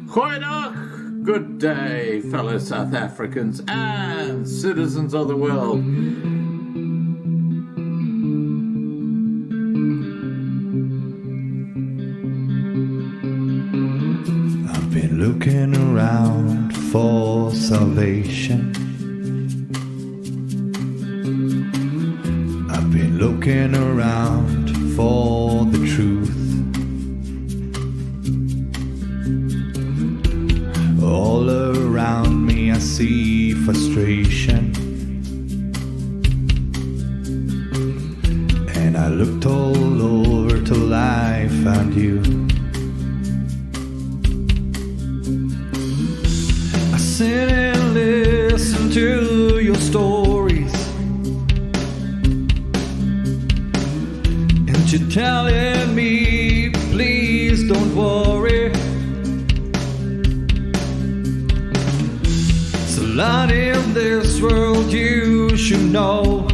Goeiedag, good day, fellow South Africans and citizens of the world. I've been looking around for salvation. I've been looking around for the truth. All around me I see frustration, and I looked all over till I found you. I sit and listen to your stories, and you're telling me, please don't worry. Lot in this world you should know,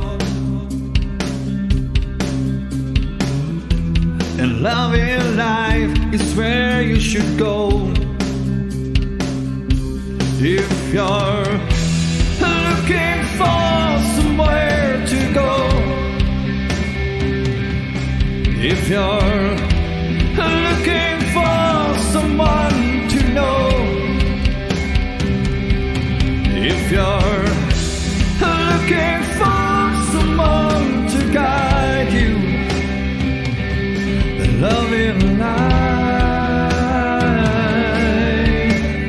and love in life is where you should go. If you're looking for somewhere to go, if you're looking for someone to know, if you're looking for someone to guide you, then love in life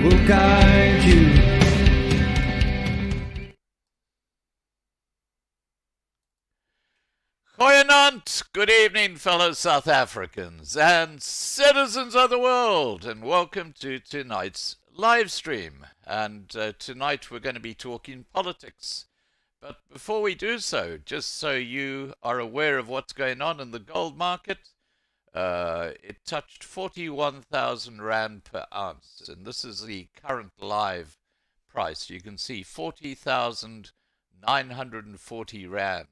will guide you. Goeienaand, good evening, fellow South Africans and citizens of the world, and welcome to tonight's live stream. And tonight we're going to be talking politics. But before we do so, just so you are aware of what's going on in the gold market, it touched 41,000 Rand per ounce. And this is the current live price. You can see 40,940 Rand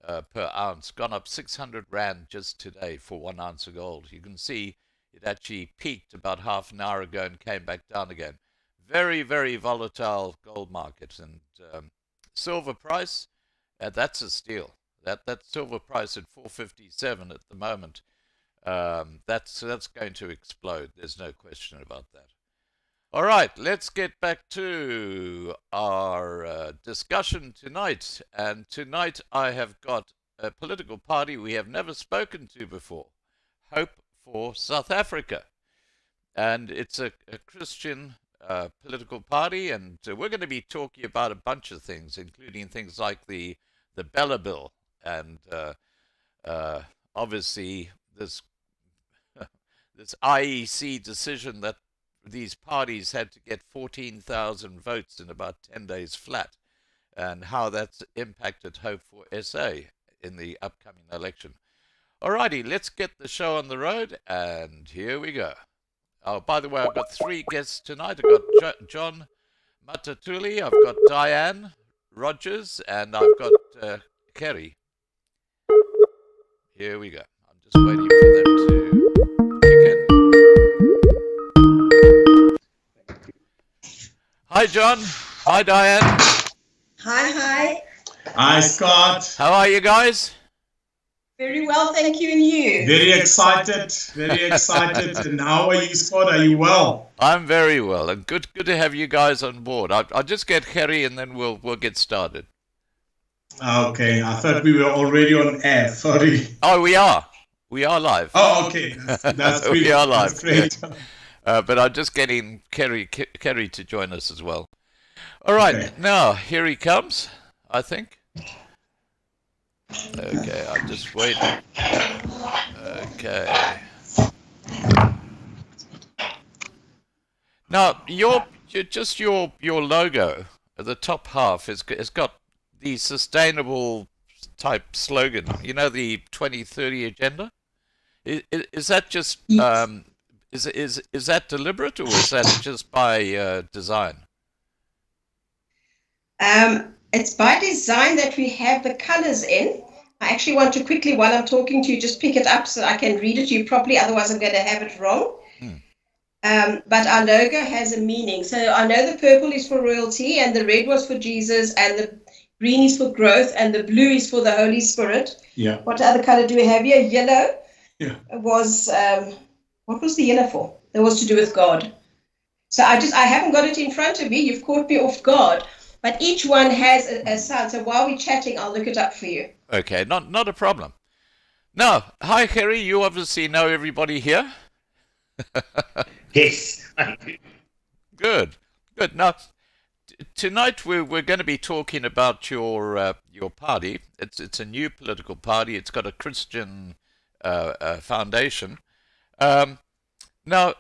per ounce. Gone up 600 Rand just today for 1 ounce of gold. You can see it actually peaked about half an hour ago and came back down again. Very, very volatile gold market. And silver price, that's a steal. That silver price at 457 at the moment, that's going to explode. There's no question about that. All right, let's get back to our discussion tonight. And tonight I have got a political party we have never spoken to before, Hope4SA. And it's a Christian political party, and we're going to be talking about a bunch of things, including things like the Bella Bill, and obviously this this IEC decision that these parties had to get 14,000 votes in about 10 days flat, and how that's impacted Hope4SA in the upcoming election. Alrighty, let's get the show on the road, and here we go. Oh, by the way, I've got 3 guests tonight. I've got John Mathuhle, I've got Dianne Rogers, and I've got Gerrie. Here we go. I'm just waiting for them to kick in. Hi, John. Hi, Dianne. Hi. Hi, Scott. How are you guys? Very well, thank you, and you? Very excited. And how are you, Scott? Are you well? I'm very well, and good to have you guys on board. I'll just get Gerrie, and then we'll get started. Okay, I thought we were already on air. Sorry. Oh, we are. We are live. Oh, okay. That's great. We are live. That's great. Yeah. But I'm just getting Gerrie to join us as well. All right, okay. Now here he comes, I think. Okay, I'm just waiting. Okay. Now, your logo at the top half has got the sustainable type slogan. You know, the 2030 agenda. Is that just is that deliberate, or is that just by design? It's by design that we have the colors in. I actually want to quickly, while I'm talking to you, just pick it up so I can read it to you properly. Otherwise, I'm going to have it wrong. But our logo has a meaning. So I know the purple is for royalty, and the red was for Jesus, and the green is for growth, and the blue is for the Holy Spirit. Yeah. What other color do we have here? Yellow Yeah. was, what was the yellow for? That was to do with God. So I haven't got it in front of me. You've caught me off guard. But each one has a sound. So while we're chatting, I'll look it up for you. Okay, not a problem. Now, hi, Gerrie. You obviously know everybody here. Yes. Good. Now, tonight we're going to be talking about your party. It's a new political party. It's got a Christian foundation. Now,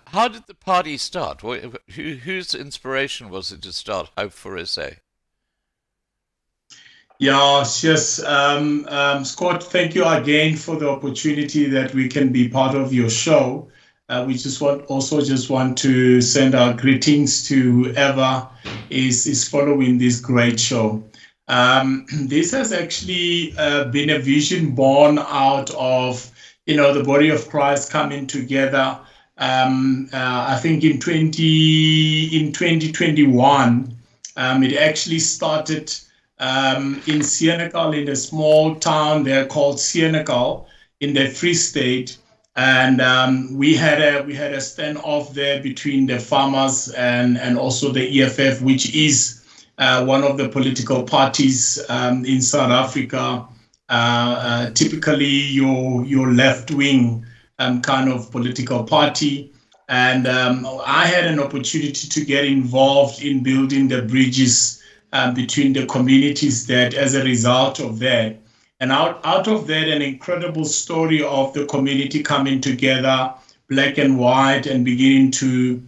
how did the party start? Whose inspiration was it to start Hope4SA? Yeah, yes. Scott, thank you again for the opportunity that we can be part of your show. We just want to send our greetings to whoever is following this great show. This has actually been a vision born out of the body of Christ coming together. I think in 2021, it actually started in Senegal, in a small town there called Senegal in the Free State. And we had a standoff there between the farmers and also the EFF, which is one of the political parties in South Africa. Typically your left-wing kind of political party. And I had an opportunity to get involved in building the bridges between the communities that as a result of that. And out of that, an incredible story of the community coming together, black and white, and beginning to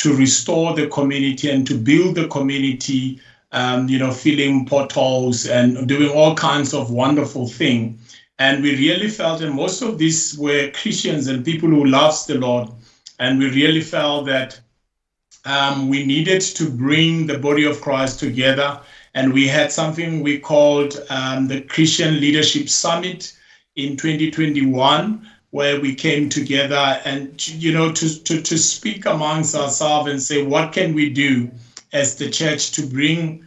restore the community and to build the community, filling potholes and doing all kinds of wonderful things. And we really felt, and most of these were Christians and people who loves the Lord. And we really felt that we needed to bring the body of Christ together. And we had something we called the Christian Leadership Summit in 2021, where we came together and, to speak amongst ourselves and say, what can we do as the church to bring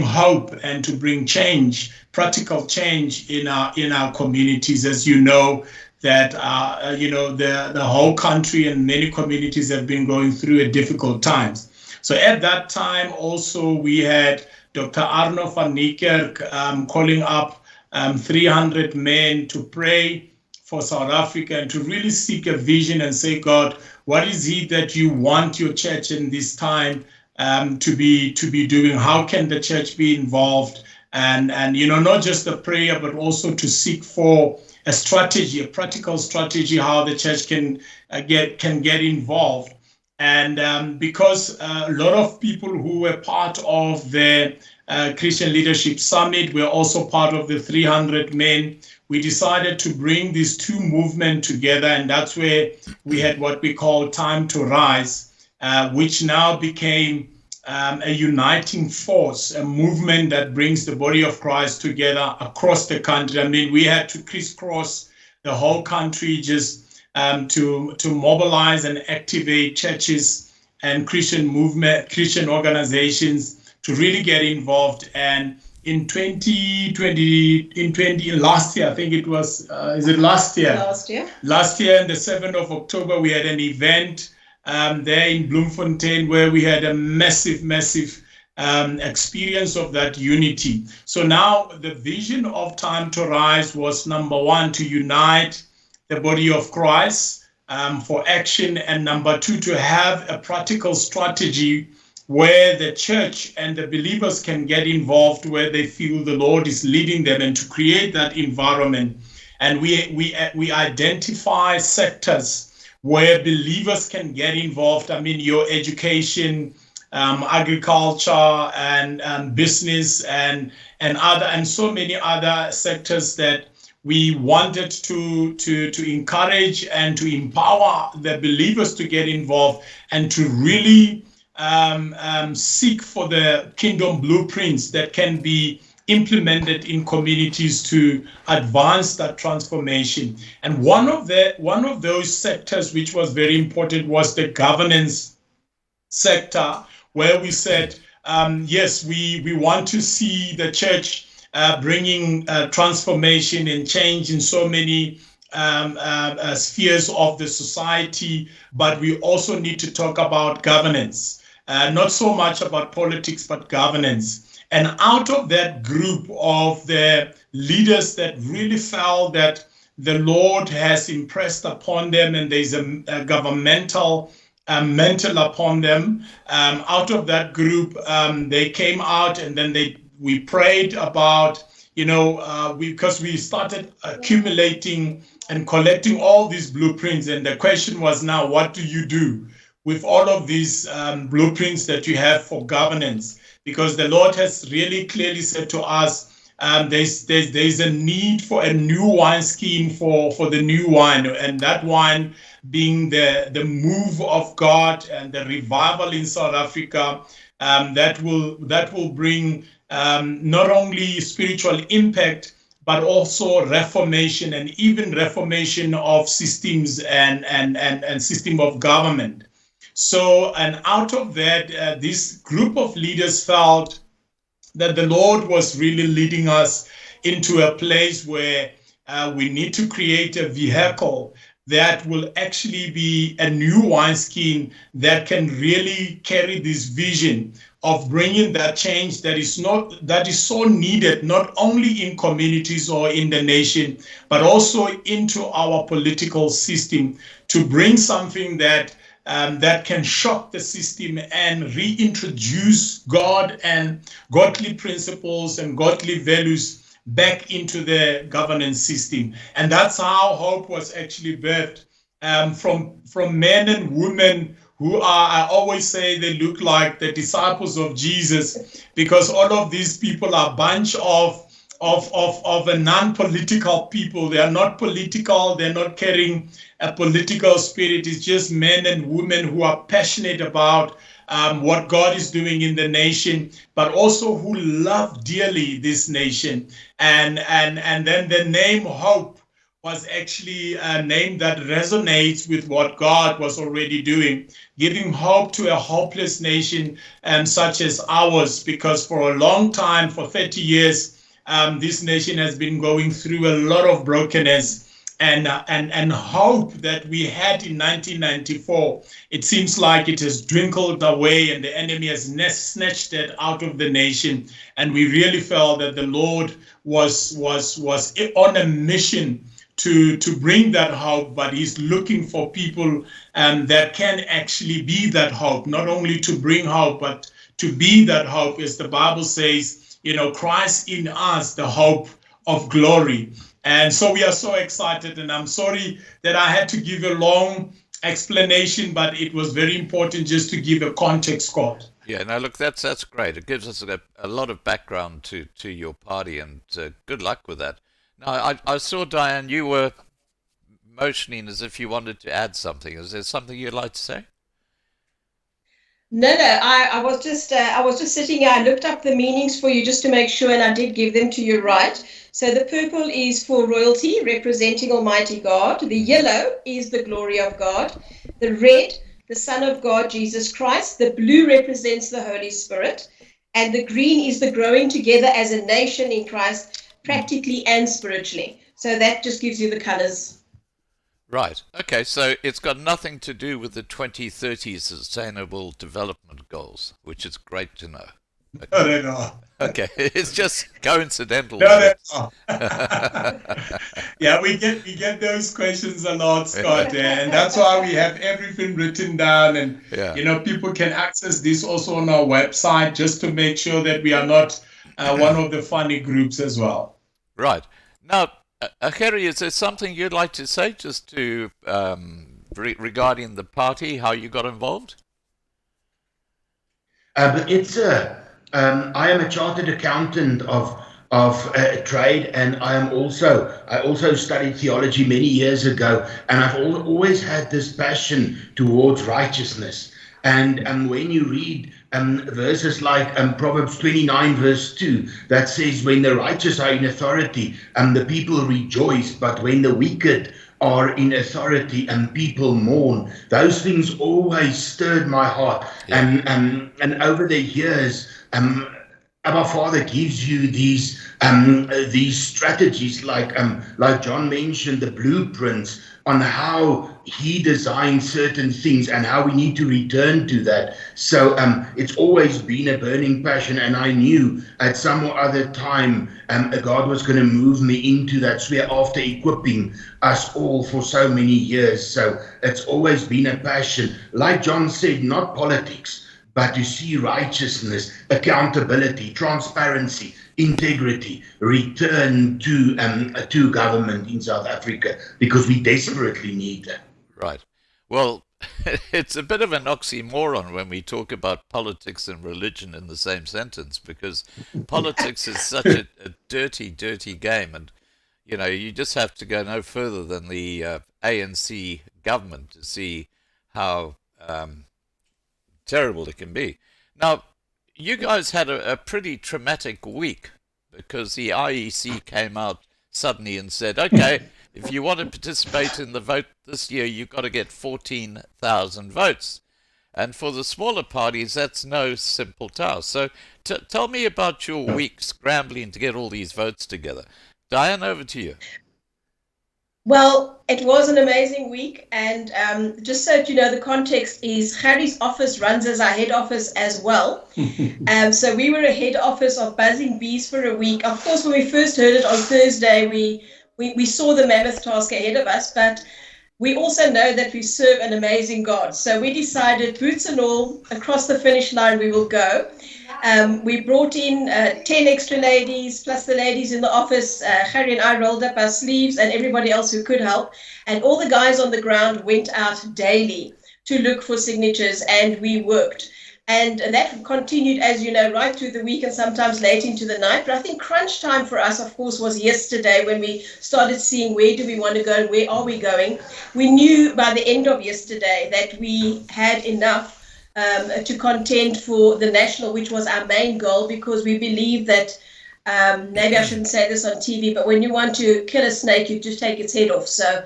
hope and to bring change, practical change in our communities. As you know, that the whole country and many communities have been going through a difficult times. So at that time, also we had Dr. Arno van Niekerk calling up 300 men to pray for South Africa and to really seek a vision and say, God, what is it that you want your church in this time to be doing? How can the church be involved? And not just the prayer, but also to seek for a strategy, a practical strategy, how the church can get involved. And because a lot of people who were part of the Christian Leadership Summit were also part of the 300 men, we decided to bring these two movements together. And that's where we had what we call Time to Rise, which now became a uniting force, a movement that brings the body of Christ together across the country. I mean, we had to crisscross the whole country just to mobilize and activate churches and Christian organizations to really get involved. And in 2020, last year, I think it was, is it last year? Last year, on the 7th of October, we had an event there in Bloemfontein where we had a massive experience of that unity. So now the vision of Time to Rise was, number one, to unite the body of Christ for action, and number two, to have a practical strategy where the church and the believers can get involved, where they feel the Lord is leading them, and to create that environment. And we identify sectors where believers can get involved. I mean, your education, agriculture, and business, and so many other sectors that we wanted to encourage and to empower the believers to get involved and to really seek for the kingdom blueprints that can be implemented in communities to advance that transformation. And one of those sectors which was very important was the governance sector, where we said, yes, we want to see the church bringing transformation and change in so many spheres of the society, but we also need to talk about governance, not so much about politics, but governance. And out of that group of the leaders that really felt that the Lord has impressed upon them, and there's a governmental mantle upon them, out of that group, they came out, and then we prayed about, because we started accumulating and collecting all these blueprints. And the question was, now, what do you do with all of these blueprints that you have for governance? Because the Lord has really clearly said to us, there's a need for a new wine scheme for the new wine, and that wine being the move of God and the revival in South Africa, that will bring not only spiritual impact, but also reformation, and even reformation of systems and system of government. So, and out of that, this group of leaders felt that the Lord was really leading us into a place where we need to create a vehicle that will actually be a new wineskin that can really carry this vision of bringing that change that is so needed, not only in communities or in the nation, but also into our political system, to bring something that can shock the system and reintroduce God and godly principles and godly values back into the governance system. And that's how Hope was actually birthed, from men and women who are, I always say, they look like the disciples of Jesus, because all of these people are a bunch of a non-political people. They are not political. They're not carrying a political spirit. It's just men and women who are passionate about what God is doing in the nation, but also who love dearly this nation. And then the name Hope was actually a name that resonates with what God was already doing, giving hope to a hopeless nation such as ours, because for a long time, for 30 years, this nation has been going through a lot of brokenness, and hope that we had in 1994. It seems like it has dwindled away, and the enemy has snatched it out of the nation. And we really felt that the Lord was on a mission to bring that hope, but he's looking for people that can actually be that hope, not only to bring hope, but to be that hope, as the Bible says, Christ in us, the hope of glory. And so we are so excited, and I'm sorry that I had to give a long explanation, but it was very important just to give a context, Scott. Yeah, no, look, that's great. It gives us a lot of background to your party, and good luck with that. Now, I saw, Dianne, you were motioning as if you wanted to add something. Is there something you'd like to say? No, I was just sitting here. I looked up the meanings for you just to make sure, and I did give them to you right. So the purple is for royalty, representing Almighty God. The yellow is the glory of God. The red, the Son of God, Jesus Christ. The blue represents the Holy Spirit. And the green is the growing together as a nation in Christ, practically and spiritually. So that just gives you the colors. Right. Okay, so it's got nothing to do with the 2030 Sustainable Development Goals, which is great to know. Okay. No. Okay, it's just coincidental. No. Yeah, we get those questions a lot, Scott, and that's why we have everything written down, and people can access this also on our website, just to make sure that we are not one of the funny groups as well. Right. Now, Gerrie, is there something you'd like to say just to regarding the party, how you got involved? I am a chartered accountant of trade, and I also studied theology many years ago, and I've always had this passion towards righteousness. And when you read verses like Proverbs 29 verse 2 that says, when the righteous are in authority, the people rejoice, but when the wicked are in authority and people mourn. Those things always stirred my heart. Yeah. And over the years, our Father gives you these strategies, like John mentioned, the blueprints on how he designed certain things and how we need to return to that. So it's always been a burning passion, and I knew at some or other time God was going to move me into that sphere after equipping us all for so many years. So it's always been a passion. Like John said, not politics, but to see righteousness, accountability, transparency, integrity return to government in South Africa, because we desperately need that. Right. Well, it's a bit of an oxymoron when we talk about politics and religion in the same sentence, because politics is such a dirty, dirty game. And, you know, you just have to go no further than the ANC government to see how terrible it can be. Now, you guys had a pretty traumatic week, because the IEC came out suddenly and said, okay, if you want to participate in the vote this year, you've got to get 14,000 votes. And for the smaller parties, that's no simple task. So tell me about your week scrambling to get all these votes together. Dianne, over to you. Well, it was an amazing week, and just so you know, the context is Gerrie's office runs as our head office as well. So we were a head office of buzzing bees for a week. Of course, when we first heard it on Thursday, we saw the mammoth task ahead of us, but we also know that we serve an amazing God. So we decided, boots and all, across the finish line we will go. We brought in 10 extra ladies, plus the ladies in the office. Gerrie and I rolled up our sleeves, and everybody else who could help. And all the guys on the ground went out daily to look for signatures, and we worked. And that continued, as you know, right through the week and sometimes late into the night. But I think crunch time for us, of course, was yesterday when we started seeing where do we want to go and where are we going. We knew by the end of yesterday that we had enough to contend for the national, which was our main goal, because we believe that, maybe I shouldn't say this on TV, but when you want to kill a snake, you just take its head off. So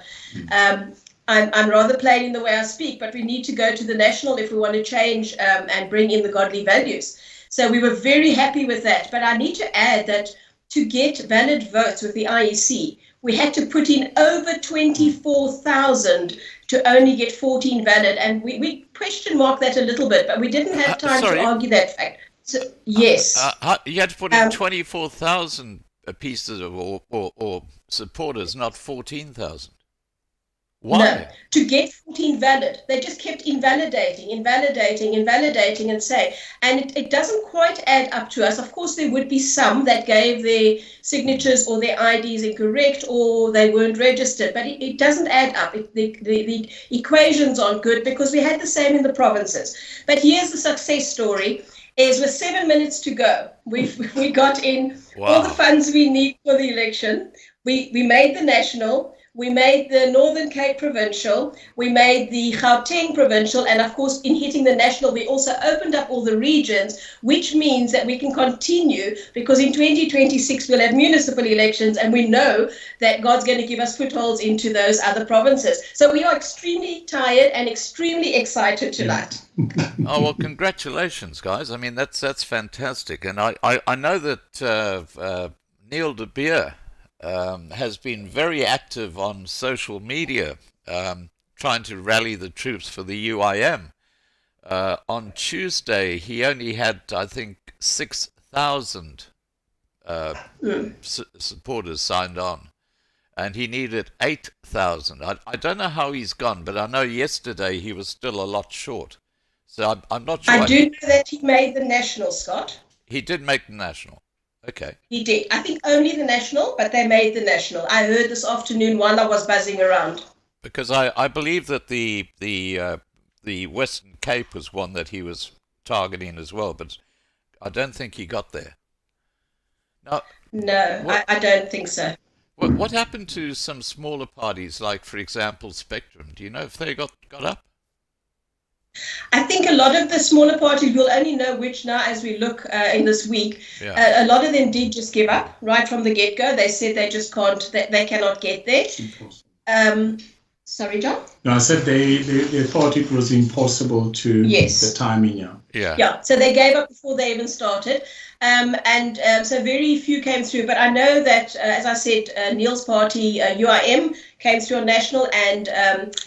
I'm rather plain in the way I speak, but we need to go to the national if we want to change and bring in the godly values. So we were very happy with that. But I need to add that to get valid votes with the IEC, we had to put in over 24,000 to only get 14 valid. And we question mark that a little bit, but we didn't have time to argue that fact. So, yes. You had to put in 24,000 pieces or supporters, not 14,000. Why? No, to get 14 valid. They just kept invalidating and say, and it doesn't quite add up to us. Of course, there would be some that gave their signatures or their IDs incorrect, or they weren't registered, but it doesn't add up. The equations aren't good, because we had the same in the provinces. But here's the success story. Is with 7 minutes to go, we got in all the funds we need for the election. We made the national. We made the Northern Cape provincial, we made the Gauteng provincial, and of course in hitting the national we also opened up all the regions, which means that we can continue, because in 2026 we'll have municipal elections, and we know that God's going to give us footholds into those other provinces. So we are extremely tired and extremely excited tonight. Oh, well, congratulations, guys. I mean, that's fantastic. And I know that Neil de Beer has been very active on social media, trying to rally the troops for the UIM. On Tuesday, he only had, I think, 6,000 supporters signed on, and he needed 8,000. I don't know how he's gone, but I know yesterday he was still a lot short. So I'm not sure. I do know that he made the national, Scott. He did make the national. Okay. He did. I think only the national, but they made the national. I heard this afternoon while I was buzzing around. Because I believe that the Western Cape was one that he was targeting as well, but I don't think he got there. Now, no, I don't think so. What happened to some smaller parties, like, for example, Spectrum? Do you know if they got up? I think a lot of the smaller parties, we'll only know which now as we look in this week. Yeah. A lot of them did just give up right from the get-go. They said they just can't, they cannot get there. Sorry, John? No, I said they thought it was impossible to Yes. the timing, yeah. Yeah, so they gave up before they even started. So very few came through. But I know that, as I said, Neil's party, UIM, came through on national, and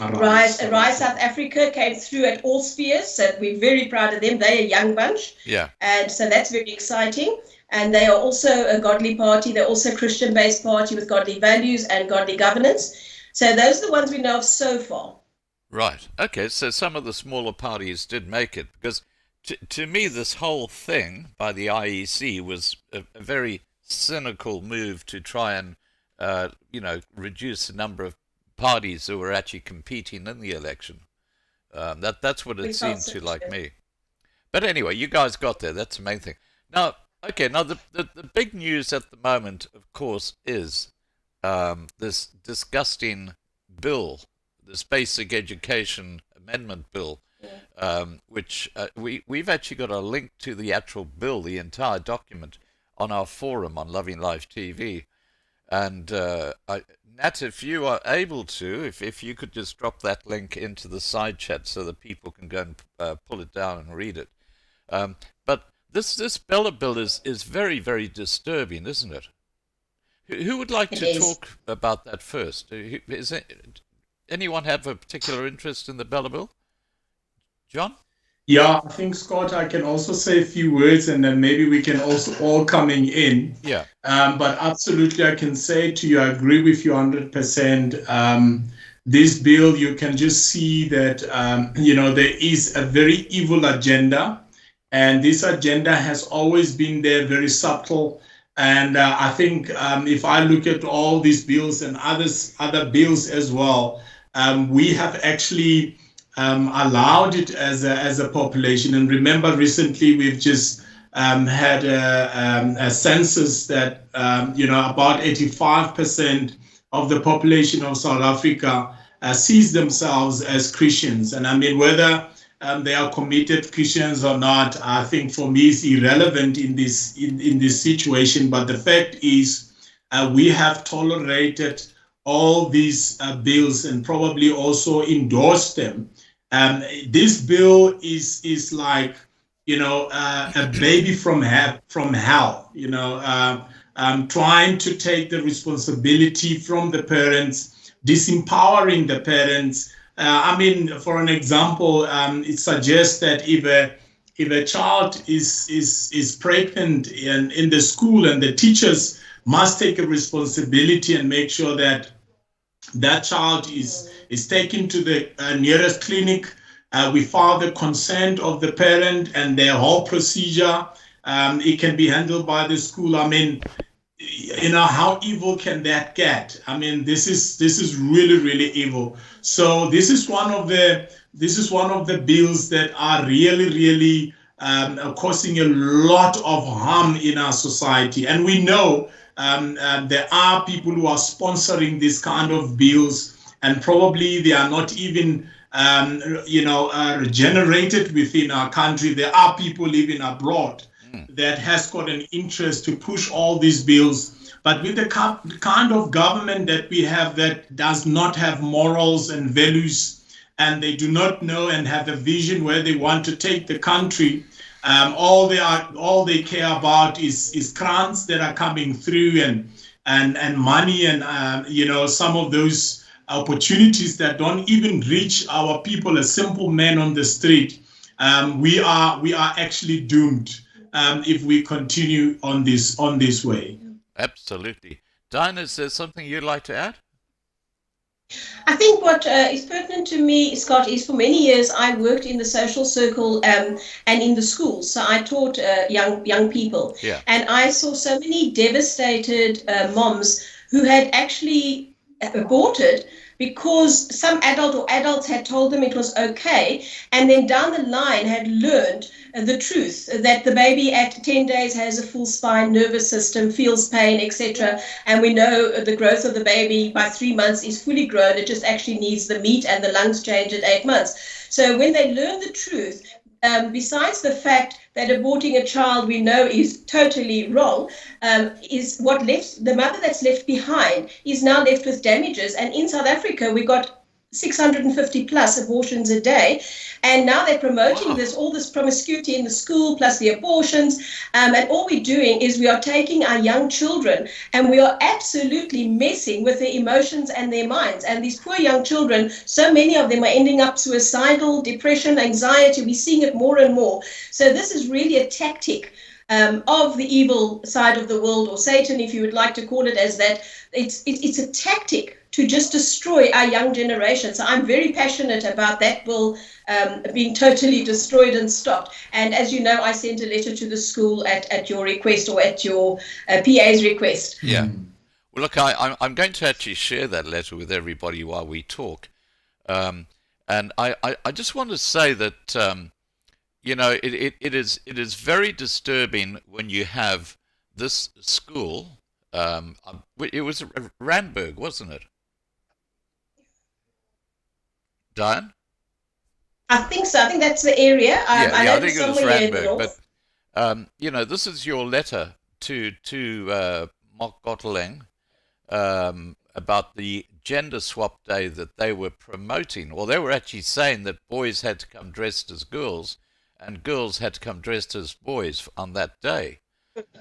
Rise South Africa came through at all spheres. So we're very proud of them. They're a young bunch. Yeah. And so that's very exciting. And they are also a godly party. They're also a Christian-based party with godly values and godly governance. So those are the ones we know of so far. Right. Okay, so some of the smaller parties did make it, because to me this whole thing by the IEC was a very cynical move to try and reduce the number of parties who were actually competing in the election. That's what it seemed to like me. But anyway, you guys got there. That's the main thing. Now, the big news at the moment, of course, is this disgusting bill, this Basic Education Amendment Bill, which we've actually got a link to the actual bill, the entire document, on our forum on Loving Life TV. And Nat, if you are able to, if you could just drop that link into the side chat so that people can go and pull it down and read it. But this Bella bill is very, very disturbing, isn't it? Who would like to talk about that first? Anyone have a particular interest in the Bella bill? John? Yeah, I think, Scott, I can also say a few words, and then maybe we can also all coming in. Yeah. But absolutely, I can say to you, I agree with you 100%. This bill, you can just see that, there is a very evil agenda. And this agenda has always been there, very subtle. And I think if I look at all these bills and other bills as well, we have actually allowed it as a population. And remember, recently we've just had a census that about 85% of the population of South Africa sees themselves as Christians. And I mean, whether they are committed Christians or not, I think for me is irrelevant in this situation. But the fact is, we have tolerated all these bills and probably also endorsed them. This bill is like, a baby from hell, trying to take the responsibility from the parents, disempowering the parents. For an example, it suggests that if a child is pregnant in the school, and the teachers must take a responsibility and make sure that that child is taken to the nearest clinic without the consent of the parent, and their whole procedure, it can be handled by the school. I mean, how evil can that get? I mean, this is really, really evil. So this is one of the bills that are really, really causing a lot of harm in our society. And we know there are people who are sponsoring this kind of bills, and probably they are not even generated within our country. There are people living abroad that has got an interest to push all these bills. But with the kind of government that we have that does not have morals and values, and they do not know and have a vision where they want to take the country, all they care about is grants that are coming through and money and some of those opportunities that don't even reach our people, a simple man on the street. We are actually doomed if we continue on this way. Absolutely. Dianne, is there something you'd like to add? I think what is pertinent to me, Scott, is for many years I worked in the social circle and in the schools. So I taught young people. Yeah. And I saw so many devastated moms who had actually aborted because some adult or adults had told them it was okay, and then down the line had learned the truth that the baby at 10 days has a full spine, nervous system, feels pain, etc. And we know the growth of the baby by 3 months is fully grown. It just actually needs the meat and the lungs change at 8 months. So when they learn the truth, besides the fact that aborting a child we know is totally wrong, is what left the mother that's left behind is now left with damages. And in South Africa, we got 650 plus abortions a day, and now they're promoting all this promiscuity in the school plus the abortions, and all we're doing is we are taking our young children and we are absolutely messing with their emotions and their minds. And these poor young children, so many of them are ending up suicidal, depression, anxiety. We're seeing it more and more. So this is really a tactic of the evil side of the world, or Satan, if you would like to call it as that. It's a tactic to just destroy our young generation. So I'm very passionate about that bill being totally destroyed and stopped. And as you know, I sent a letter to the school at your request, or at your PA's request. Yeah. Well, look, I'm going to actually share that letter with everybody while we talk. And I just want to say that, it is very disturbing when you have this school. It was Randburg, wasn't it? Dianne? I think so. I think that's the area. I think it was Randburg. But this is your letter to Mark Gotteling about the gender swap day that they were promoting. Well, they were actually saying that boys had to come dressed as girls and girls had to come dressed as boys on that day.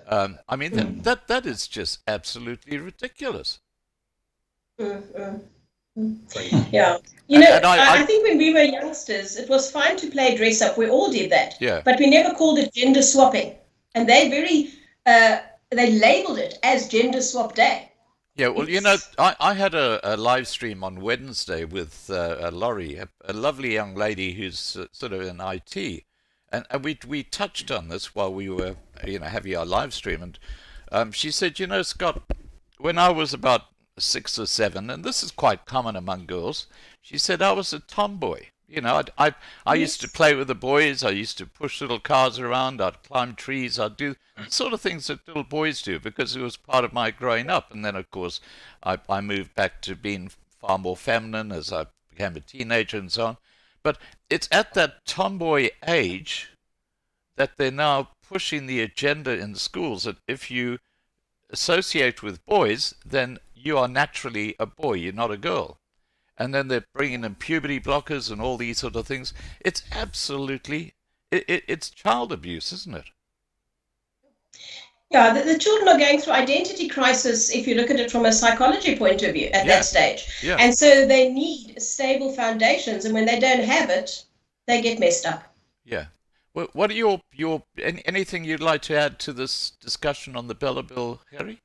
That is just absolutely ridiculous. Yeah. I think when we were youngsters, it was fine to play dress up. We all did that. Yeah. But we never called it gender swapping. And they they labeled it as gender swap day. Yeah, well, I had a live stream on Wednesday with Laurie, a lovely young lady who's sort of in IT. And we touched on this while we were, having our live stream. And she said, Scott, when I was about 6 or 7, and this is quite common among girls, she said I was a tomboy. I used to play with the boys. I used to push little cars around. I'd climb trees. I'd do the sort of things that little boys do because it was part of my growing up. And then, of course, I moved back to being far more feminine as I became a teenager and so on. But it's at that tomboy age that they're now pushing the agenda in the schools that if you associate with boys, then you are naturally a boy, you're not a girl. And then they're bringing in puberty blockers and all these sort of things. It's absolutely, it's child abuse, isn't it? Yeah, the children are going through identity crisis if you look at it from a psychology point of view at that stage. Yeah. And so they need stable foundations, and when they don't have it, they get messed up. Yeah. Well, what are your anything you'd like to add to this discussion on the Bella Bill, Gerrie?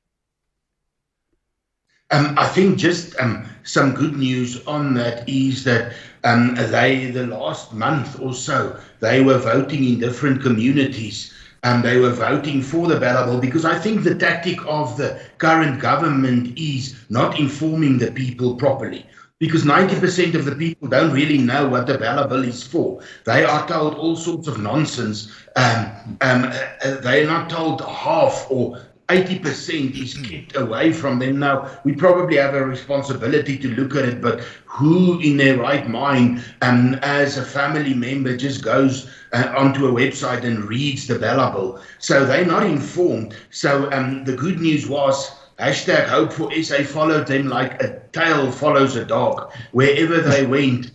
I think just some good news on that is that the last month or so, they were voting in different communities. They were voting for the Bella Bill because I think the tactic of the current government is not informing the people properly. Because 90% of the people don't really know what the Bella Bill is for. They are told all sorts of nonsense. They're not told half or 80% is kept away from them. Now, we probably have a responsibility to look at it, but who in their right mind, as a family member, just goes onto a website and reads the Bella Bill? So they're not informed. So the good news was, hashtag Hope4SA followed them like a tail follows a dog. Wherever they went,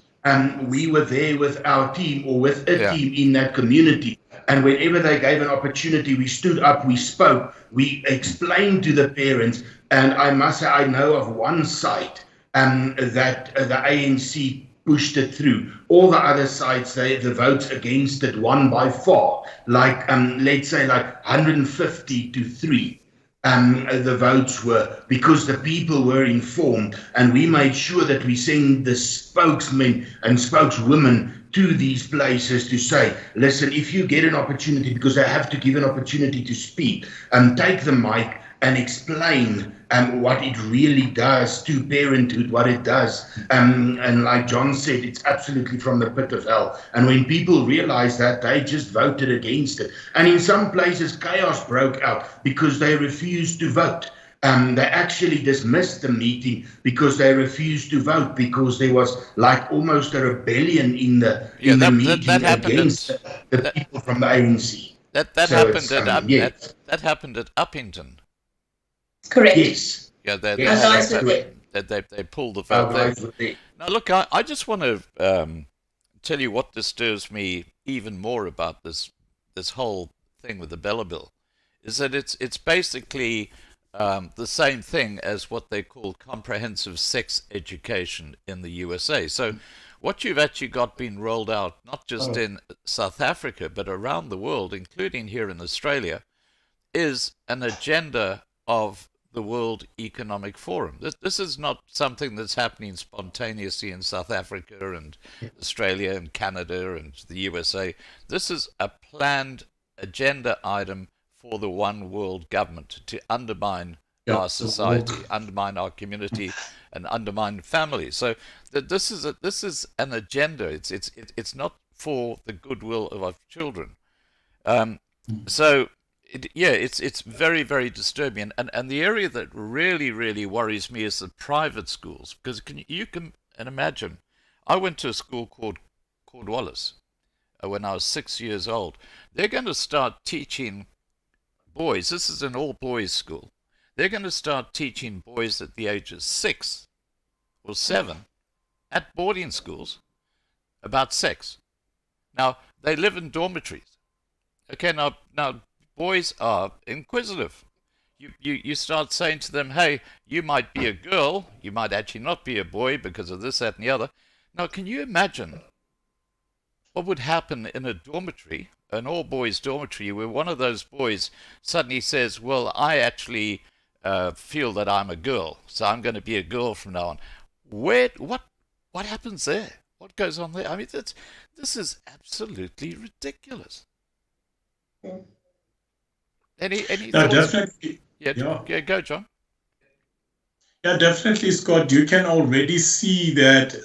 we were there with our team or with a team in that community. And whenever they gave an opportunity, we stood up, we spoke, we explained to the parents. And I must say, I know of one site that the ANC pushed it through. All the other sites, the votes against it won by far, like let's say like 150 to 3. The votes were because the people were informed, and we made sure that we send the spokesmen and spokeswomen to these places to say, listen, if you get an opportunity, because they have to give an opportunity to speak, take the mic and explain what it really does to parenthood, what it does. And like John said, it's absolutely from the pit of hell. And when people realize that, they just voted against it. And in some places, chaos broke out because they refused to vote. They actually dismissed the meeting because they refused to vote, because there was like almost a rebellion in the meeting against the people from the ANC. That happened at Uppington. Correct. Yes. Yeah, they pulled the vote there. Now, look, I just want to tell you what disturbs me even more about this whole thing with the Bella Bill, is that it's basically the same thing as what they call comprehensive sex education in the USA. So what you've actually got being rolled out, not just in South Africa, but around the world, including here in Australia, is an agenda of the World Economic Forum. This is not something that's happening spontaneously in South Africa and Australia and Canada and the USA. This is a planned agenda item for the one world government to undermine our society, undermine our community, and undermine families. So this is an agenda. It's not for the goodwill of our children. So it's very, very disturbing. And the area that really, really worries me is the private schools, because you can imagine, I went to a school called Cornwallis when I was 6 years old. They're going to start teaching boys. This is an all-boys school. They're going to start teaching boys at the age of 6 or 7 at boarding schools about sex. Now, they live in dormitories. Okay, now boys are inquisitive. You start saying to them, hey, you might be a girl, you might actually not be a boy because of this, that, and the other. Now, can you imagine what would happen in a dormitory, an all-boys dormitory, where one of those boys suddenly says, well, I actually feel that I'm a girl, so I'm going to be a girl from now on. What happens there? What goes on there? I mean, this is absolutely ridiculous. Any No, thoughts? definitely. Yeah, go, John. Yeah, definitely, Scott. You can already see that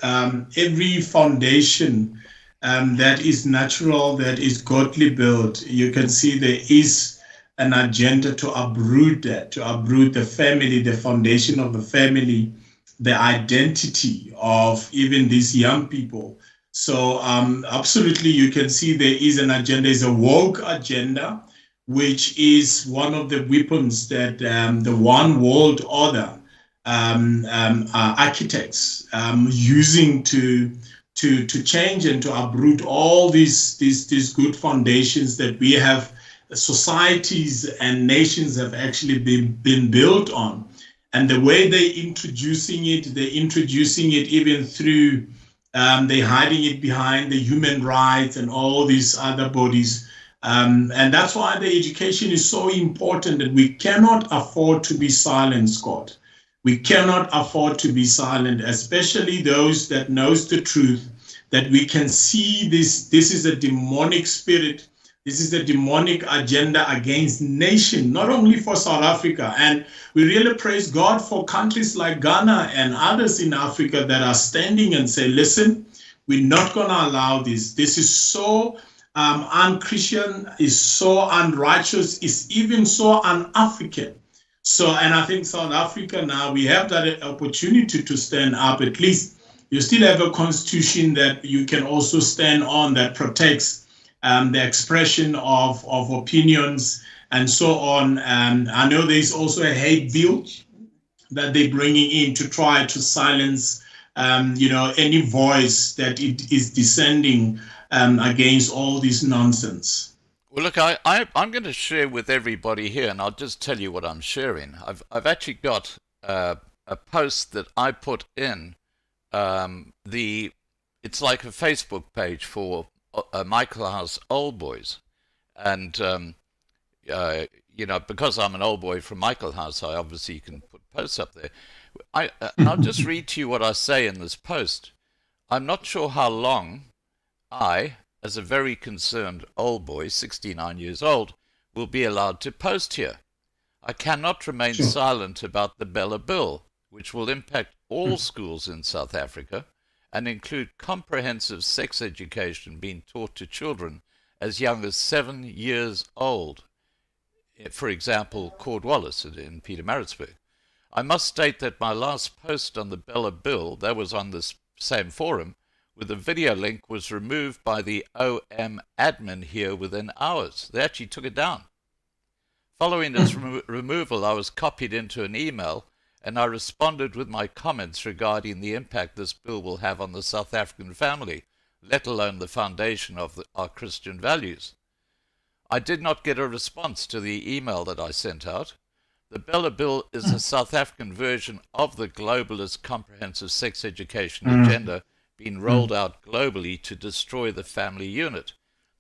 every foundation that is natural, that is godly built, you can see there is an agenda to uproot that, to uproot the family, the foundation of the family, the identity of even these young people. So absolutely, you can see there is an agenda, is a woke agenda, which is one of the weapons that the one world order architects using to change and to uproot all these good foundations that we have, societies and nations have actually been built on. And the way they're introducing it even through, they're hiding it behind the human rights and all these other bodies. And that's why the education is so important, that we cannot afford to be silent, Scott. We cannot afford to be silent, especially those that knows the truth, that we can see this is a demonic spirit. This is a demonic agenda against nation, not only for South Africa. And we really praise God for countries like Ghana and others in Africa that are standing and say, listen, we're not going to allow this. This is so unchristian, is so unrighteous, is even so un-African. So, and I think South Africa now, we have that opportunity to stand up. At least you still have a constitution that you can also stand on, that protects the expression of opinions and so on. And I know there's also a hate bill that they're bringing in to try to silence, any voice that it is descending against all this nonsense. Well, look, I'm going to share with everybody here, and I'll just tell you what I'm sharing. I've actually got a post that I put in it's like a Facebook page for Michael House Old Boys, and because I'm an old boy from Michael House, I obviously can put posts up there. I'll just read to you what I say in this post. I'm not sure how long I, as a very concerned old boy, 69 years old, will be allowed to post here. I cannot remain silent about the Bella Bill, which will impact all schools in South Africa and include comprehensive sex education being taught to children as young as 7 years old. For example, Cornwallis in Pietermaritzburg. I must state that my last post on the Bella Bill, that was on this same forum, with the video link, was removed by the OM admin here within hours. They actually took it down. Following its removal, I was copied into an email, and I responded with my comments regarding the impact this bill will have on the South African family, let alone the foundation of our Christian values. I did not get a response to the email that I sent out. The Bella Bill is a South African version of the globalist comprehensive sex education agenda being rolled out globally to destroy the family unit.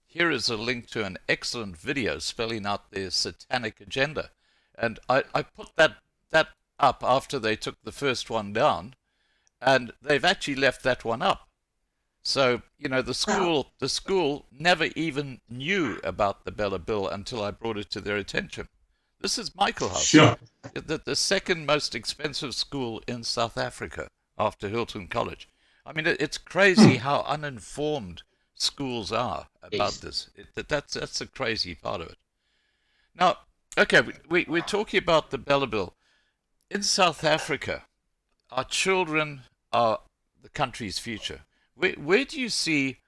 Here is a link to an excellent video spelling out their satanic agenda. And I put that up after they took the first one down, and they've actually left that one up. So, the school never even knew about the Bella Bill until I brought it to their attention. This is Michael House, the second most expensive school in South Africa after Hilton College. I mean, it's crazy how uninformed schools are about this. That's the crazy part of it. Now, okay, we're talking about the Bella Bill. In South Africa, our children are the country's future. Where do you see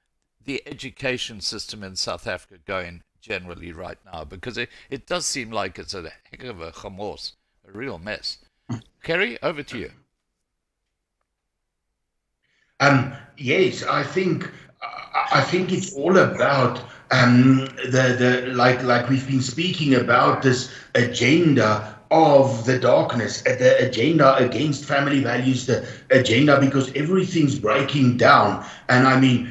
the education system in South Africa going generally right now? Because it does seem like it's a heck of a chaos, a real mess. Gerrie, over to you. Yes, I think it's all about the like we've been speaking about, this agenda of the darkness, the agenda against family values, the agenda because everything's breaking down. And I mean,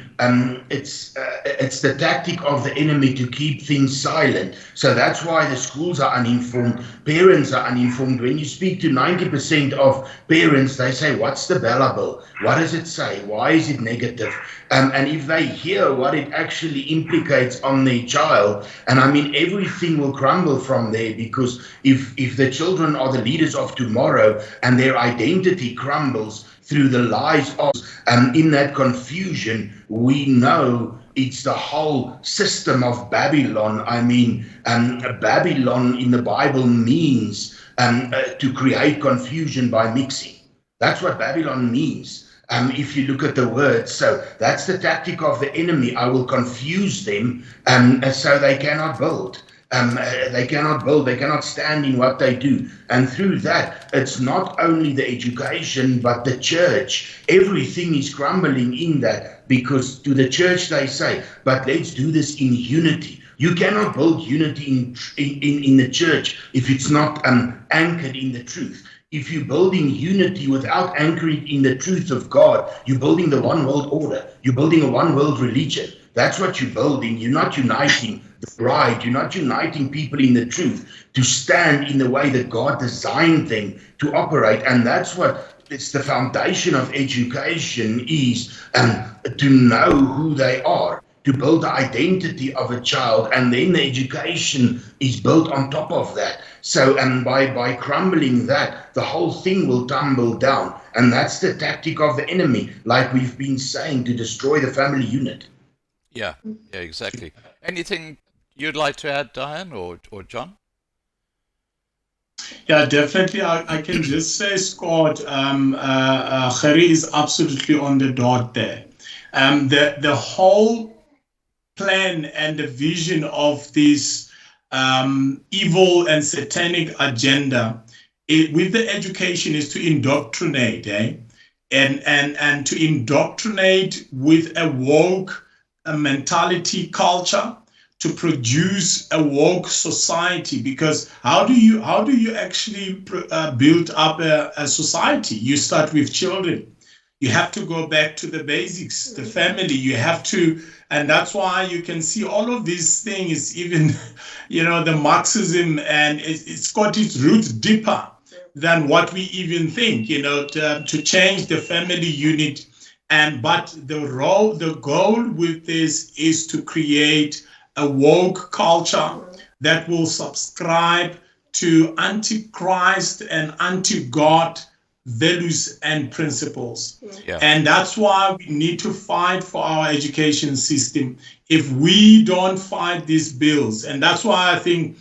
it's the tactic of the enemy to keep things silent. So that's why the schools are uninformed, parents are uninformed. When you speak to 90% of parents, they say, what's the Bella Bill? What does it say? Why is it negative? And if they hear what it actually implicates on their child, and I mean, everything will crumble from there, because if the children are the leaders of tomorrow and their identity crumbles through the lies of, in that confusion, we know it's the whole system of Babylon. I mean, Babylon in the Bible means to create confusion by mixing. That's what Babylon means. If you look at the word, so that's the tactic of the enemy. I will confuse them, so they cannot build. They cannot build, they cannot stand in what they do. And through that, it's not only the education, but the church. Everything is crumbling in that, because to the church they say, but let's do this in unity. You cannot build unity in the church if it's not anchored in the truth. If you're building unity without anchoring in the truth of God, you're building the one world order. You're building a one world religion. That's what you're building. You're not uniting the bride. You're not uniting people in the truth to stand in the way that God designed them to operate. And that's what it's the foundation of education is, to know who they are, to build the identity of a child, and then the education is built on top of that. So, and by crumbling that, the whole thing will tumble down. And that's the tactic of the enemy, like we've been saying, to destroy the family unit. Yeah, exactly. Anything you'd like to add, Dianne or John? Yeah, definitely. I can just say, Scott, Gerrie is absolutely on the dot there. The whole plan and the vision of this evil and satanic agenda with the education is to indoctrinate, and to indoctrinate with a woke mentality culture, to produce a woke society. Because how do you actually build up a society? You start with children. You have to go back to the basics, the family. You have to, and that's why you can see all of these things, even, the Marxism, and it's got its roots deeper than what we even think, to change the family unit. But the goal with this is to create a woke culture that will subscribe to anti-Christ and anti-God values and principles. Yeah. And that's why we need to fight for our education system. If we don't fight these bills, and that's why I think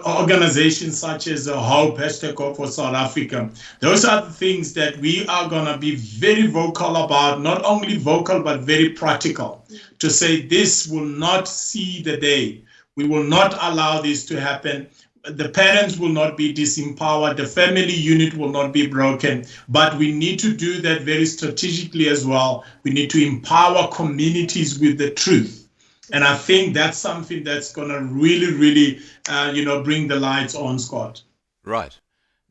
organizations such as Hope, Hope for South Africa, those are the things that we are going to be very vocal about, not only vocal, but very practical, to say this will not see the day. We will not allow this to happen. The parents will not be disempowered. The family unit will not be broken. But we need to do that very strategically as well. We need to empower communities with the truth. And I think that's something that's going to really, really, bring the lights on, Scott. Right.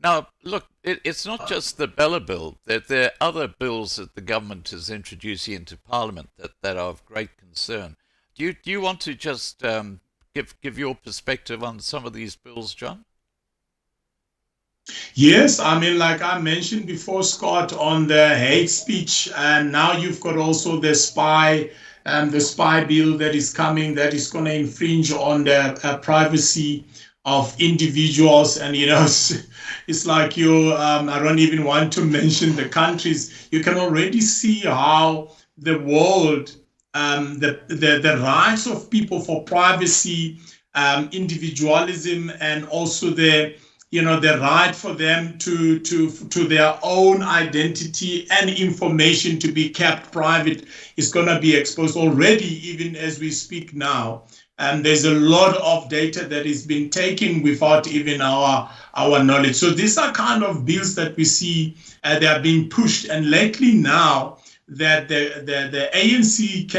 Now, look, it's not just the Bella Bill. There are other bills that the government is introducing into Parliament that are of great concern. Do you want to just give your perspective on some of these bills, John? Yes, I mean, like I mentioned before, Scott, on the hate speech, and now you've got also the spy bill that is coming, that is going to infringe on the privacy of individuals. And it's like I don't even want to mention the countries. You can already see how the world, the rights of people for privacy, individualism, and also the right for them to their own identity and information to be kept private is going to be exposed already, even as we speak now. And there's a lot of data that is being taken without even our knowledge. So these are kind of bills that we see they are being pushed. And lately now that the ANC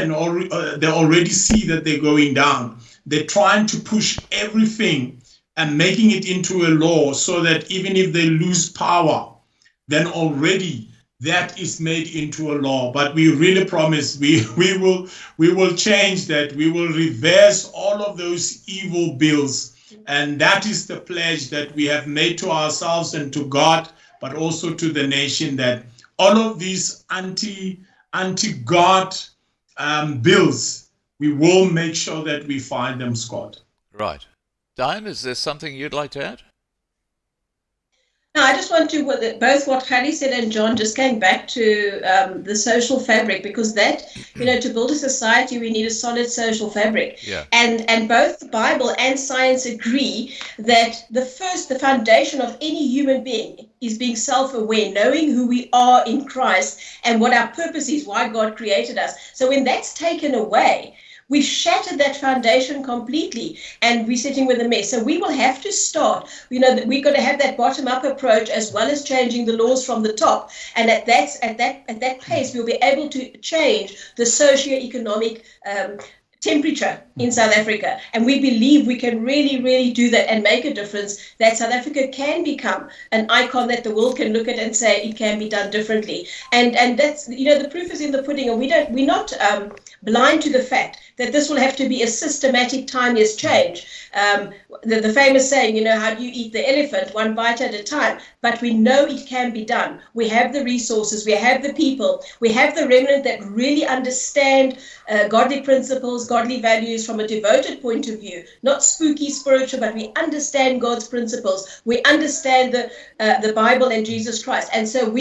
they already see that they're going down. They're trying to push everything and making it into a law so that even if they lose power, then already that is made into a law. But we really promise we will change that. We will reverse all of those evil bills. And that is the pledge that we have made to ourselves and to God, but also to the nation, that all of these anti-God bills, we will make sure that we find them, Scott. Right. Dianne, is there something you'd like to add? No, I just want to, both what Gerrie said and John, just came back to the social fabric, because that, to build a society, we need a solid social fabric. Yeah. And both the Bible and science agree that the foundation of any human being is being self-aware, knowing who we are in Christ and what our purpose is, why God created us. So when that's taken away, we've shattered that foundation completely, and we're sitting with a mess. So we will have to start. We've got to have that bottom-up approach as well as changing the laws from the top. And at that pace, we'll be able to change the socio-economic temperature in South Africa. And we believe we can really, really do that and make a difference, that South Africa can become an icon that the world can look at and say it can be done differently. And that's, the proof is in the pudding, and we're not blind to the fact that this will have to be a systematic, timeless change. The famous saying, how do you eat the elephant? One bite at a time. But we know it can be done. We have the resources, we have the people, we have the remnant that really understand godly principles, godly values from a devoted point of view, not spooky spiritual, but we understand God's principles. We understand the Bible and Jesus Christ. And so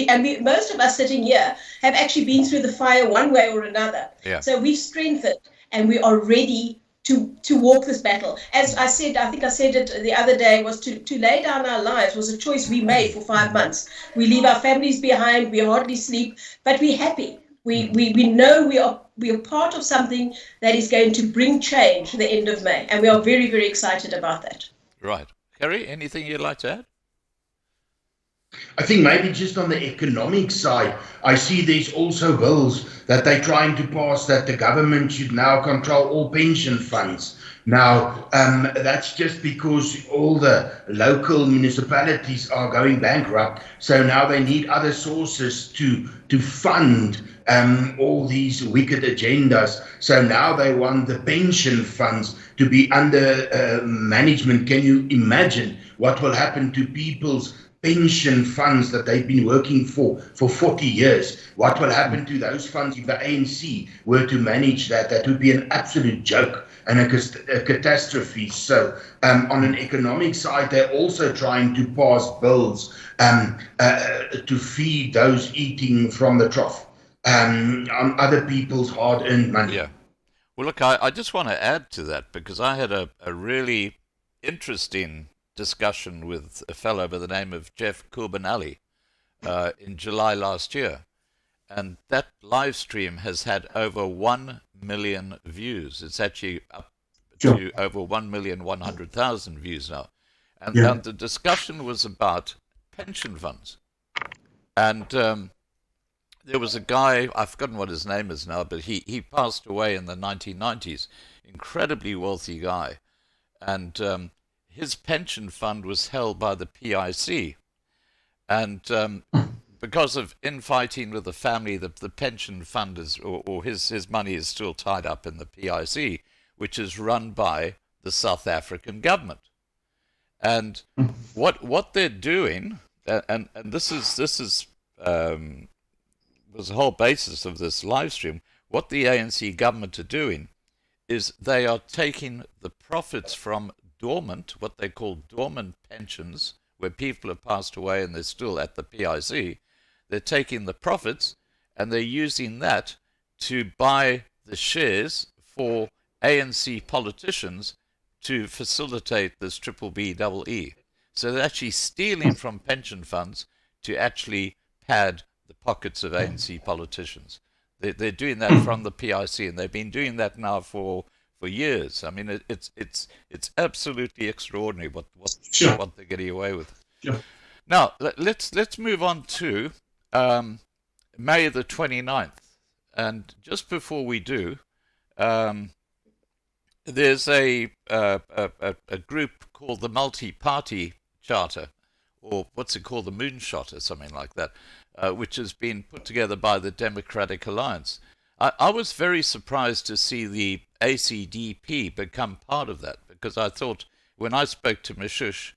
most of us sitting here have actually been through the fire one way or another. Yeah. So we've strengthened and we are ready to walk this battle. As I said, I think I said it the other day, was to lay down our lives was a choice we made for 5 months. We leave our families behind, we hardly sleep, but we're happy. We know we are part of something that is going to bring change at the end of May, and we are very, very excited about that. Right. Gerrie, anything you'd like to add? I think maybe just on the economic side, I see there's also bills that they're trying to pass that the government should now control all pension funds. Now, that's just because all the local municipalities are going bankrupt. So now they need other sources to fund all these wicked agendas. So now they want the pension funds to be under management. Can you imagine what will happen to people's pension funds that they've been working for 40 years? What will happen to those funds if the ANC were to manage that? That would be an absolute joke. and a catastrophe. So on an economic side, they're also trying to pass bills to feed those eating from the trough on other people's hard-earned money. Yeah. Well, look, I just want to add to that because I had a really interesting discussion with a fellow by the name of Jeff Corbinelli in July last year. And that live stream has had over 1 million views. It's actually up to over 1,100,000 views now. And the discussion was about pension funds. And there was a guy, I've forgotten what his name is now, but he passed away in the 1990s. Incredibly wealthy guy. And his pension fund was held by the PIC. And because of infighting with the family, the pension fund is, or his money is still tied up in the PIC, which is run by the South African government. And what they're doing, and this is was the whole basis of this live stream. What the ANC government are doing is they are taking the profits from dormant, what they call dormant pensions, where people have passed away and they're still at the PIC. They're taking the profits and they're using that to buy the shares for ANC politicians to facilitate this triple BEE. So they're actually stealing from pension funds to actually pad the pockets of ANC politicians. They're doing that from the PIC, and they've been doing that now for years. I mean, it's absolutely extraordinary what they're getting away with. Sure. Now let's move on to May the 29th, and just before we do, there's a group called the Multi-Party Charter, or what's it called, the Moonshot or something like that, which has been put together by the Democratic Alliance. I was very surprised to see the ACDP become part of that, because I thought when I spoke to Mishush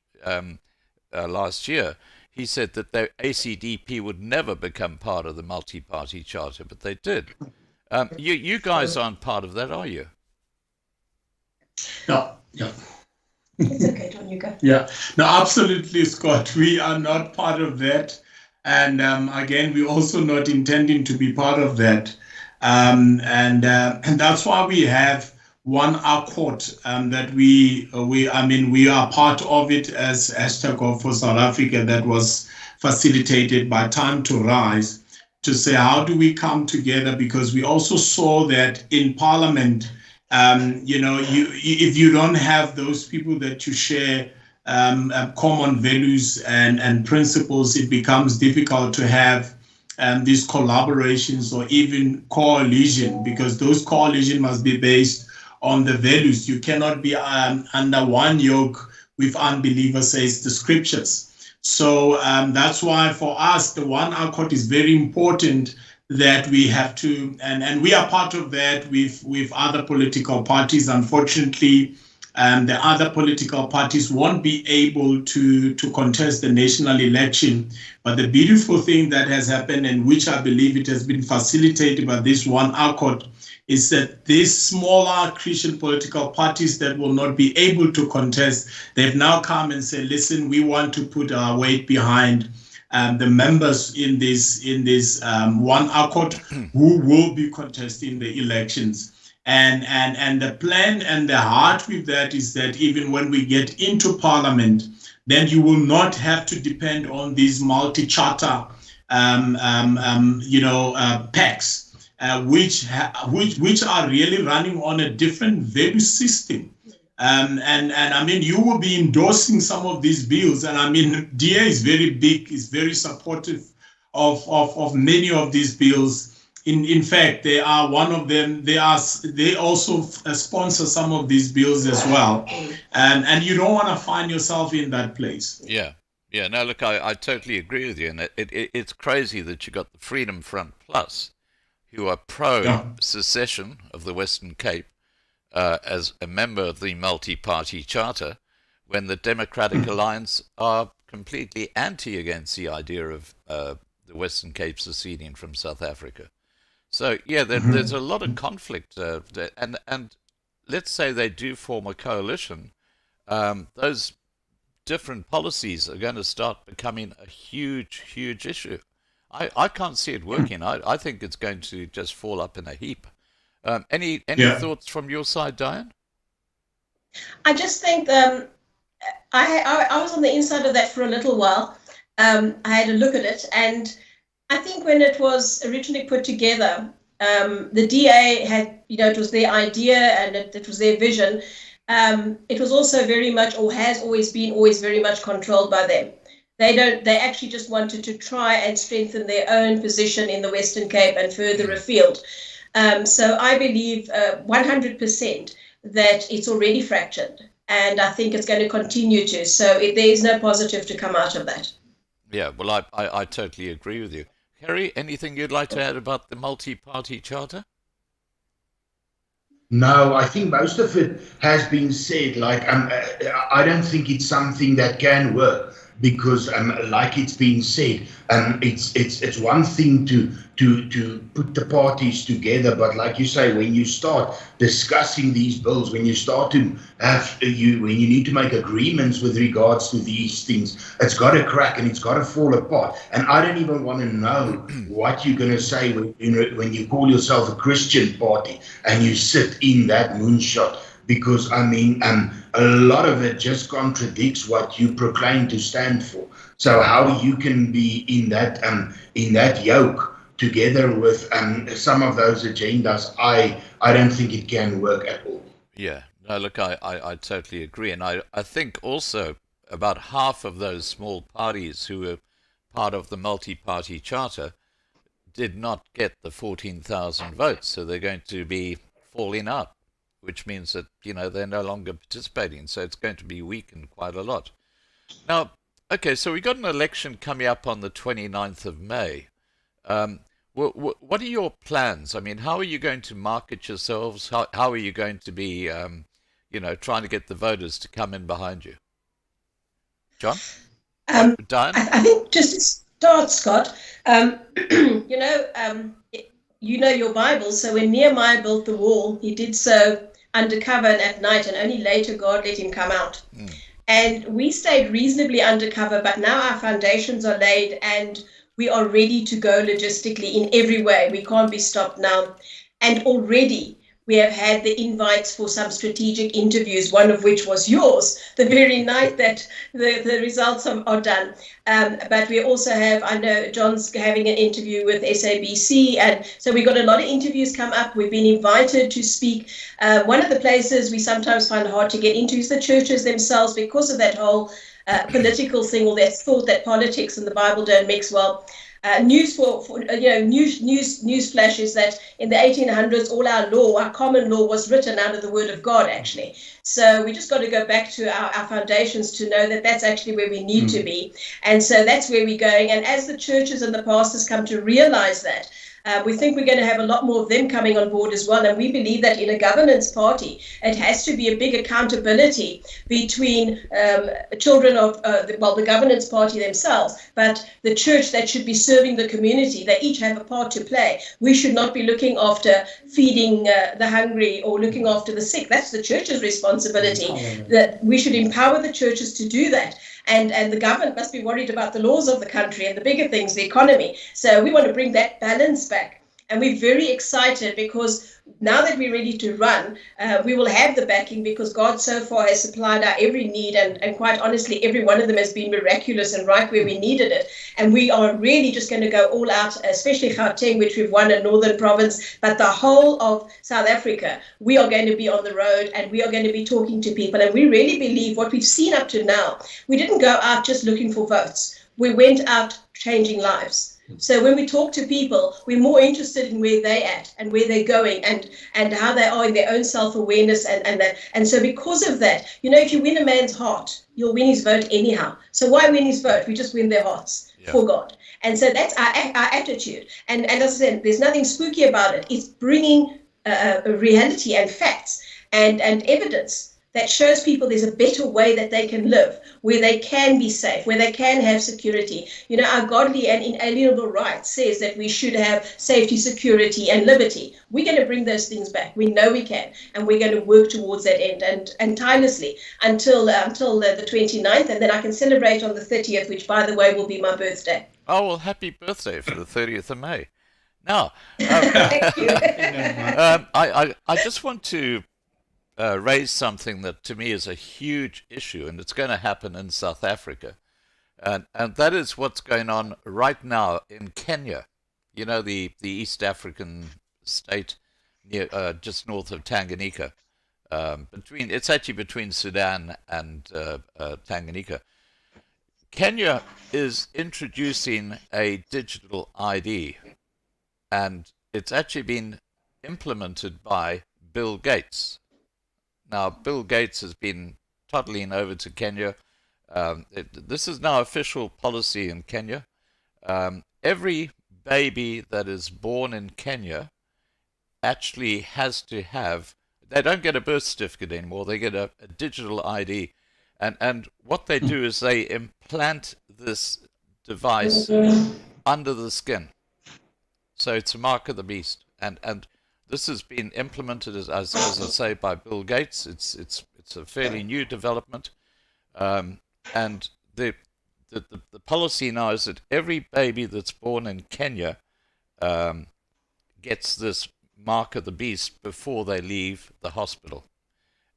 last year, he said that the ACDP would never become part of the Multi-Party Charter, but they did. You guys aren't part of that, are you? No, yeah. It's okay, John, you go. Yeah, no, absolutely, Scott. We are not part of that. And again, we're also not intending to be part of that. And that's why we have one accord that we are part of it as Hope for South Africa, that was facilitated by Time to Rise, to say how do we come together, because we also saw that in Parliament, if you don't have those people that you share common values and principles, it becomes difficult to have these collaborations or even coalition, because those coalition must be based on the values. You cannot be under one yoke with unbelievers, says the scriptures. So that's why for us, the one accord is very important, that we have to, and we are part of that with other political parties. Unfortunately, the other political parties won't be able to contest the national election. But the beautiful thing that has happened, and which I believe it has been facilitated by this one accord, is that these smaller Christian political parties that will not be able to contest, they've now come and said, listen, we want to put our weight behind the members in this one accord who will be contesting the elections. And the plan and the heart with that is that even when we get into Parliament, then you will not have to depend on these multi-charter packs, which are really running on a different value system. And I mean, you will be endorsing some of these bills. And I mean, DA is very big, is very supportive of many of these bills. In fact, they are one of them. They also sponsor some of these bills as well. And you don't want to find yourself in that place. Yeah. No, look, I totally agree with you. And it's crazy that you got the Freedom Front Plus, who are pro-secession of the Western Cape, as a member of the Multi-Party Charter, when the Democratic Alliance are completely against the idea of the Western Cape seceding from South Africa. So yeah, there's a lot of conflict, and let's say they do form a coalition, those different policies are going to start becoming a huge, huge issue. I can't see it working. I think it's going to just fall up in a heap. Any Yeah. thoughts from your side, Dianne? I just think I was on the inside of that for a little while. I had a look at it, and I think when it was originally put together, the DA had, it was their idea and it was their vision. It was also very much, or has always been, very much controlled by them. They actually just wanted to try and strengthen their own position in the Western Cape and further afield. So I believe 100% that it's already fractured, and I think it's going to continue to. So there is no positive to come out of that. Yeah, well, I totally agree with you. Gerrie, anything you'd like to add about the multi-party charter? No, I think most of it has been said. I don't think it's something that can work because, like it's been said, it's one thing to put the parties together, but like you say, when you start discussing these bills, when you start to when you need to make agreements with regards to these things, it's got to crack and it's got to fall apart. And I don't even want to know what you're going to say when you call yourself a Christian party and you sit in that moonshot. Because a lot of it just contradicts what you proclaim to stand for. So how you can be in that yoke together with some of those agendas, I don't think it can work at all. Yeah, no, look, I totally agree, and I think also about half of those small parties who were part of the multi-party charter did not get the 14,000 votes, so they're going to be falling out, which means that, they're no longer participating. So it's going to be weakened quite a lot. Now, okay, so we got an election coming up on the 29th of May. What are your plans? I mean, how are you going to market yourselves? How are you going to be, trying to get the voters to come in behind you? John? Dianne? I think just to start, Scott, you know your Bible. So when Nehemiah built the wall, he did so undercover and at night, and only later God let him come out. And we stayed reasonably undercover, but now our foundations are laid and we are ready to go logistically in every way. We can't be stopped now. And already we have had the invites for some strategic interviews, one of which was yours, the very night that the results are done. But we also have, I know John's having an interview with SABC, and so we've got a lot of interviews come up. We've been invited to speak. One of the places we sometimes find hard to get into is the churches themselves, because of that whole political thing, or that thought that politics and the Bible don't mix well. News flash is that in the 1800s, all our common law was written out of the Word of God, actually. So we just got to go back to our foundations to know that that's actually where we need to be. And so that's where we're going. And as the churches and the pastors come to realize that, we think we're going to have a lot more of them coming on board as well. And we believe that in a governance party, it has to be a big accountability between children of, the governance party themselves, but the church that should be serving the community. They each have a part to play. We should not be looking after feeding the hungry or looking after the sick. That's the church's responsibility. That we should empower the churches to do that. And the government must be worried about the laws of the country and the bigger things, the economy. So we want to bring that balance back. And we're very excited because now that we're ready to run, we will have the backing, because God so far has supplied our every need. And quite honestly, every one of them has been miraculous and right where we needed it. And we are really just going to go all out, especially Gauteng, which we've won, a northern province. But the whole of South Africa, we are going to be on the road and we are going to be talking to people. And we really believe what we've seen up to now, we didn't go out just looking for votes. We went out changing lives. So when we talk to people, we're more interested in where they're at and where they're going and how they are in their own self-awareness and that. And so because of that, if you win a man's heart, you'll win his vote anyhow. So why win his vote? We just win their hearts for God. And so that's our attitude. And as I said, there's nothing spooky about it. It's bringing reality and facts and evidence that shows people there's a better way that they can live, where they can be safe, where they can have security. You know, our godly and inalienable right says that we should have safety, security, and liberty. We're going to bring those things back. We know we can, and we're going to work towards that end and tirelessly until the 29th, and then I can celebrate on the 30th, which, by the way, will be my birthday. Oh, well, happy birthday for the 30th of May. Now, Thank you. I just want to raise something that to me is a huge issue, and it's going to happen in South Africa. And that is what's going on right now in Kenya. You know, the East African state near, just north of Tanganyika. It's actually between Sudan and Tanganyika. Kenya is introducing a digital ID, and it's actually been implemented by Bill Gates. Now, Bill Gates has been toddling over to Kenya. This is now official policy in Kenya. Every baby that is born in Kenya actually has to have, they don't get a birth certificate anymore, they get a digital ID. And what they do is they implant this device under the skin. So it's a mark of the beast. And this has been implemented, as I say, by Bill Gates. It's a fairly new development. And the policy now is that every baby that's born in Kenya gets this mark of the beast before they leave the hospital.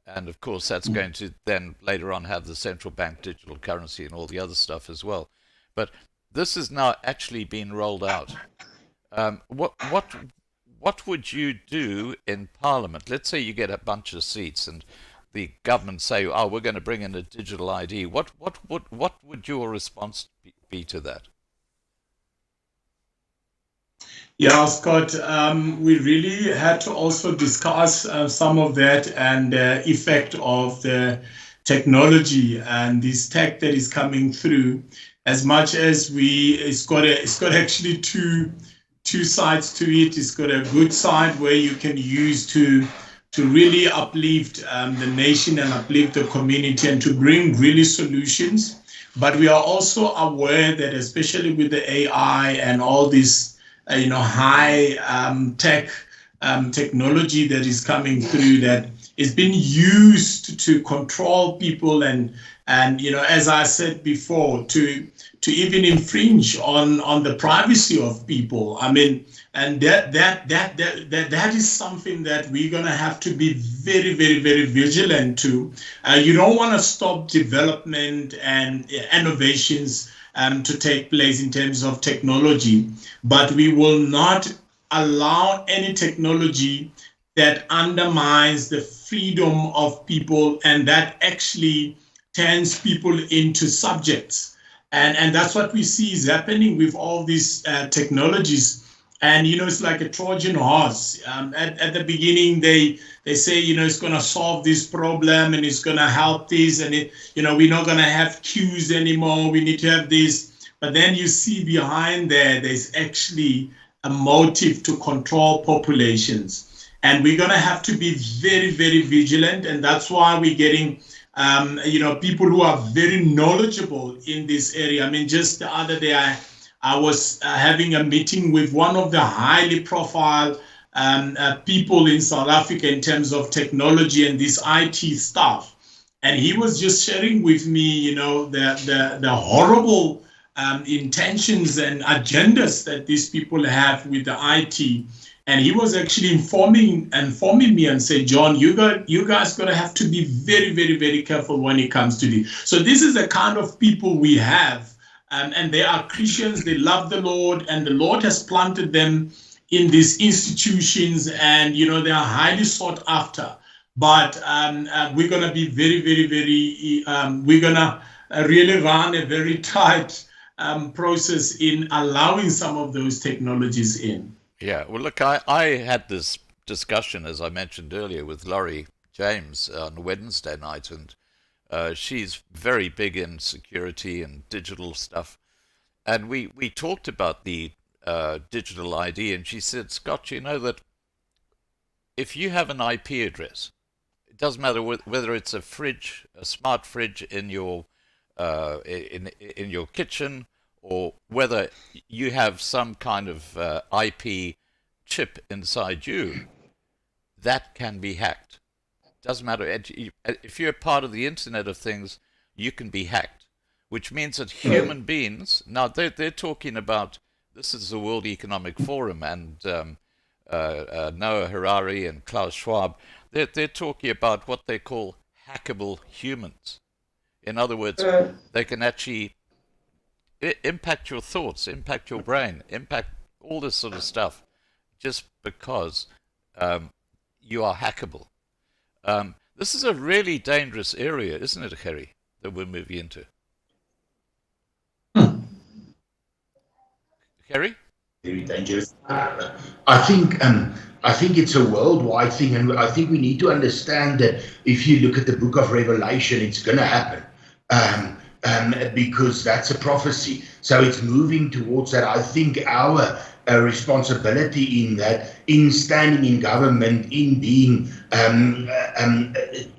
And of course, that's going to then later on have the central bank digital currency and all the other stuff as well. But this is now actually being rolled out. What would you do in Parliament? Let's say you get a bunch of seats and the government say, "Oh, we're going to bring in a digital ID." What would your response be to that? Yeah, Scott, we really had to also discuss some of that and the effect of the technology and this tech that is coming through. As much as it's got actually two sides to it. It's got a good side where you can use to really uplift the nation and uplift the community and to bring really solutions. But we are also aware that, especially with the AI and all this high tech technology that is coming through, that is being used to control people and as I said before, to even infringe on the privacy of people. I mean, and that is something that we're gonna have to be very, very, very vigilant to. You don't want to stop development and innovations to take place in terms of technology, but we will not allow any technology that undermines the freedom of people and that actually turns people into subjects. And that's what we see is happening with all these technologies. And, it's like a Trojan horse. At the beginning, they say, it's going to solve this problem and it's going to help this. And, we're not going to have queues anymore. We need to have this. But then you see behind there's actually a motive to control populations. And we're going to have to be very, very vigilant. And that's why we're getting people who are very knowledgeable in this area. I mean, just the other day, I was having a meeting with one of the highly profile people in South Africa in terms of technology and this IT stuff. And he was just sharing with me, the horrible intentions and agendas that these people have with the IT. And he was actually informing me and say, "John, you guys gonna have to be very, very, very careful when it comes to this." So this is the kind of people we have, and they are Christians. They love the Lord, and the Lord has planted them in these institutions, and they are highly sought after. But we're gonna be very, very, very. We're gonna really run a very tight process in allowing some of those technologies in. Yeah, well, look, I had this discussion, as I mentioned earlier, with Laurie James on Wednesday night, and she's very big in security and digital stuff. And we talked about the digital ID, and she said, "Scott, you know that if you have an IP address, it doesn't matter whether it's a fridge, a smart fridge in your in your kitchen, or whether you have some kind of IP chip inside you, that can be hacked. Doesn't matter. If you're part of the Internet of Things, you can be hacked, which means that human beings, now they're talking about, this is the World Economic Forum and Noah Harari and Klaus Schwab, they're talking about what they call hackable humans. In other words, they can actually impact your thoughts, impact your brain, impact all this sort of stuff, just because you are hackable. This is a really dangerous area, isn't it, Gerrie, that we're moving into? Gerrie? Very dangerous. I think it's a worldwide thing, and I think we need to understand that if you look at the book of Revelation, it's going to happen. Because that's a prophecy. So it's moving towards that. I think our responsibility in that, in standing in government, in being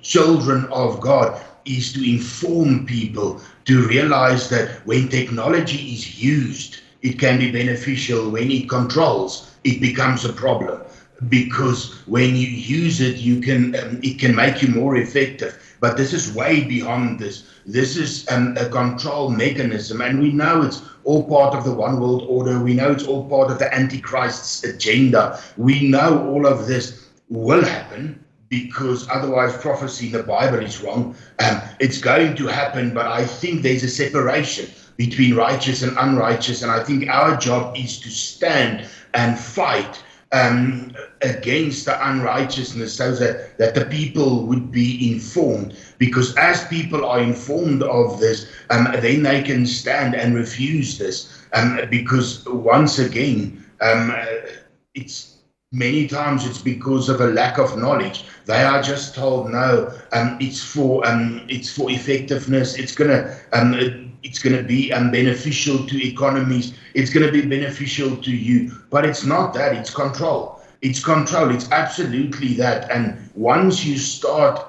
children of God, is to inform people to realize that when technology is used, it can be beneficial. When it controls, it becomes a problem. Because when you use it, it can make you more effective. But this is way beyond this. This is a control mechanism, and we know it's all part of the one world order. We know it's all part of the Antichrist's agenda. We know all of this will happen, because otherwise prophecy in the Bible is wrong. It's going to happen, but I think there's a separation between righteous and unrighteous, and I think our job is to stand and fight against the unrighteousness, so that the people would be informed, because as people are informed of this, then they can stand and refuse this, because once again, it's many times it's because of a lack of knowledge. They are just told, no, it's for effectiveness, it's gonna be beneficial to economies, it's going to be beneficial to you. But it's not that, it's control. It's control, it's absolutely that. And once you start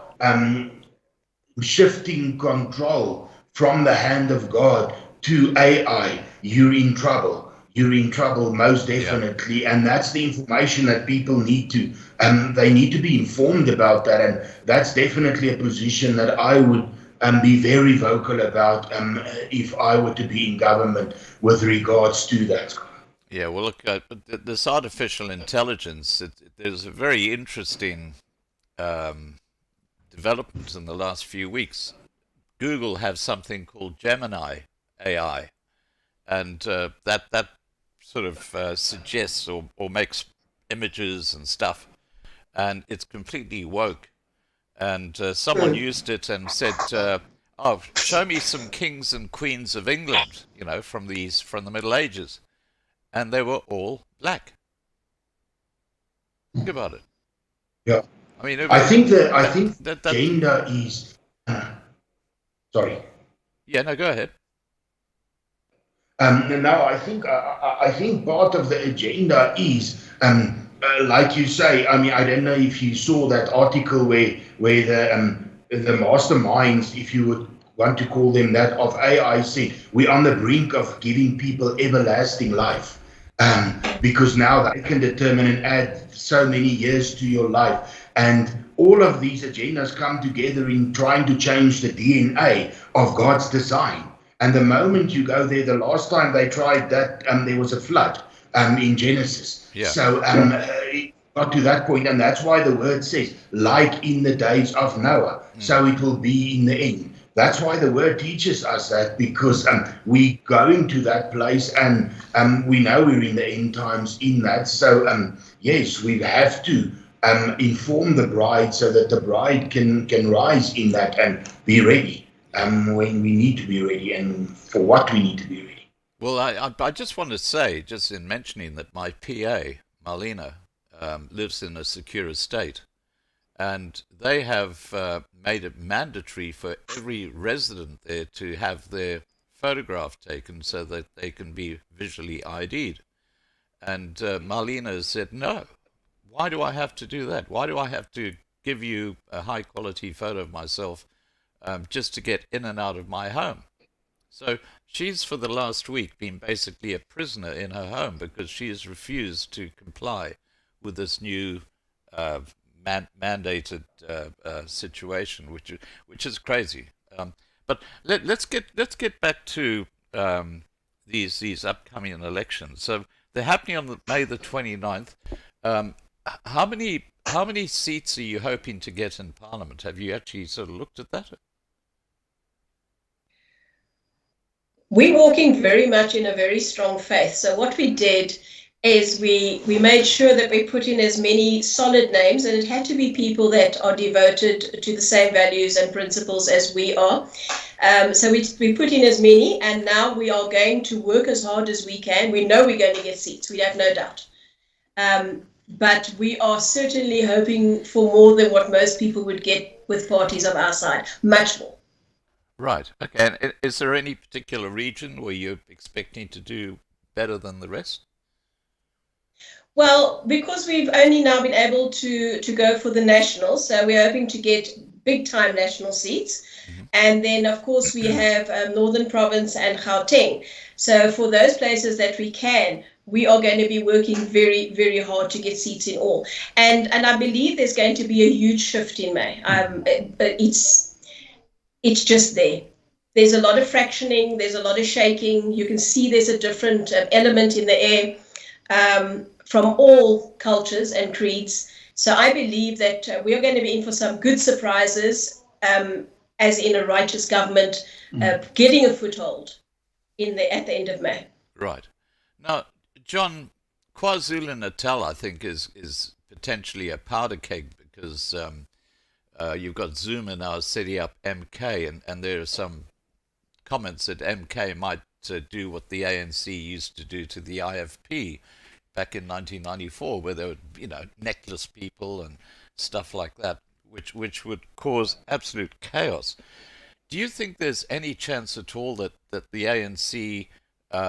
shifting control from the hand of God to AI, you're in trouble. You're in trouble, most definitely. Yeah. And that's the information that people need to, they need to be informed about that. And that's definitely a position that I would be very vocal about if I were to be in government with regards to that. Yeah, well, look, this artificial intelligence, there's a very interesting development in the last few weeks. Google has something called Gemini AI, and that sort of suggests or makes images and stuff, and it's completely woke. And someone used it and said, "Oh, show me some kings and queens of England, from the Middle Ages," and they were all black. Think about it. Yeah. I mean, I think gender is. Sorry. Yeah. No. Go ahead. No, I think part of the agenda is. Like you say, I mean, I don't know if you saw that article where the masterminds, if you would want to call them that, of AI said, we're on the brink of giving people everlasting life, because now they can determine and add so many years to your life. And all of these agendas come together in trying to change the DNA of God's design. And the moment you go there, the last time they tried that, there was a flood in Genesis. Yeah. So it got to that point, and that's why the word says, like in the days of Noah, so it will be in the end. That's why the word teaches us that, because we're going to that place, and we know we're in the end times in that. So yes, we have to inform the bride so that the bride can rise in that and be ready when we need to be ready and for what we need to be ready. Well, I just want to say, just in mentioning that my PA, Marlena, lives in a secure estate, and they have made it mandatory for every resident there to have their photograph taken so that they can be visually ID'd. And Marlena said, no, why do I have to do that? Why do I have to give you a high quality photo of myself just to get in and out of my home. So she's for the last week been basically a prisoner in her home because she has refused to comply with this new mandated situation, which is crazy. But let's get back to these upcoming elections. So they're happening on May the 29th. How many seats are you hoping to get in Parliament? Have you actually sort of looked at that? We're walking very much in a very strong faith. So what we did is we made sure that we put in as many solid names, and it had to be people that are devoted to the same values and principles as we are. So we put in as many, and now we are going to work as hard as we can. We know we're going to get seats. We have no doubt. But we are certainly hoping for more than what most people would get with parties of our side, much more. Right. Okay. And is there any particular region where you're expecting to do better than the rest? Well, because we've only now been able to go for the nationals, so we're hoping to get big-time national seats. Mm-hmm. And then, of course, we have Northern Province and Gauteng. So for those places that we can, we are going to be working very, very hard to get seats in all. And I believe there's going to be a huge shift in May. It's just there. There's a lot of fractioning. There's a lot of shaking. You can see there's a different element in the air from all cultures and creeds. So I believe that we are going to be in for some good surprises, as in a righteous government getting a foothold at the end of May. Right. Now, John, KwaZulu-Natal, I think, is potentially a powder keg because you've got Zuma now setting up MK, and there are some comments that MK might do what the ANC used to do to the IFP back in 1994, where they would, necklace people and stuff like that, which would cause absolute chaos. Do you think there's any chance at all that the ANC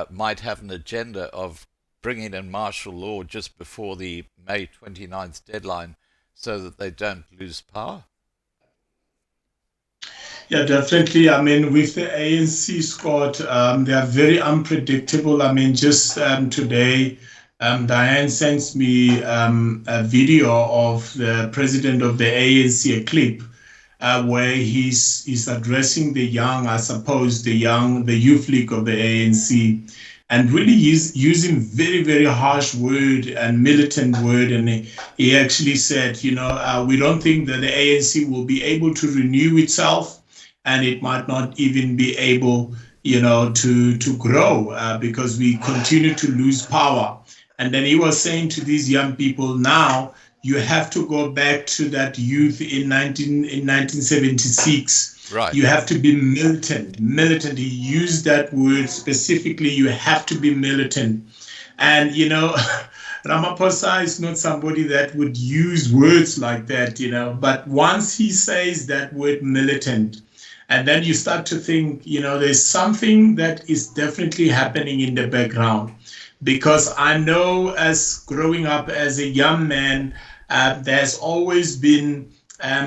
might have an agenda of bringing in martial law just before the May 29th deadline so that they don't lose power? Yeah, definitely. I mean, with the ANC, Scott, they are very unpredictable. I mean, just today, Dianne sends me a video of the president of the ANC, a clip where he's addressing the young, I suppose, the youth league of the ANC, and really he's using very, very harsh word and militant word. And he actually said, we don't think that the ANC will be able to renew itself, and it might not even be able, to grow because we continue to lose power. And then he was saying to these young people, now you have to go back to that youth in 1976. Right. You have to be militant. He used that word specifically. You have to be militant. And, Ramaphosa is not somebody that would use words like that, but once he says that word militant, and then you start to think, there's something that is definitely happening in the background. Because I know, as growing up as a young man, there's always been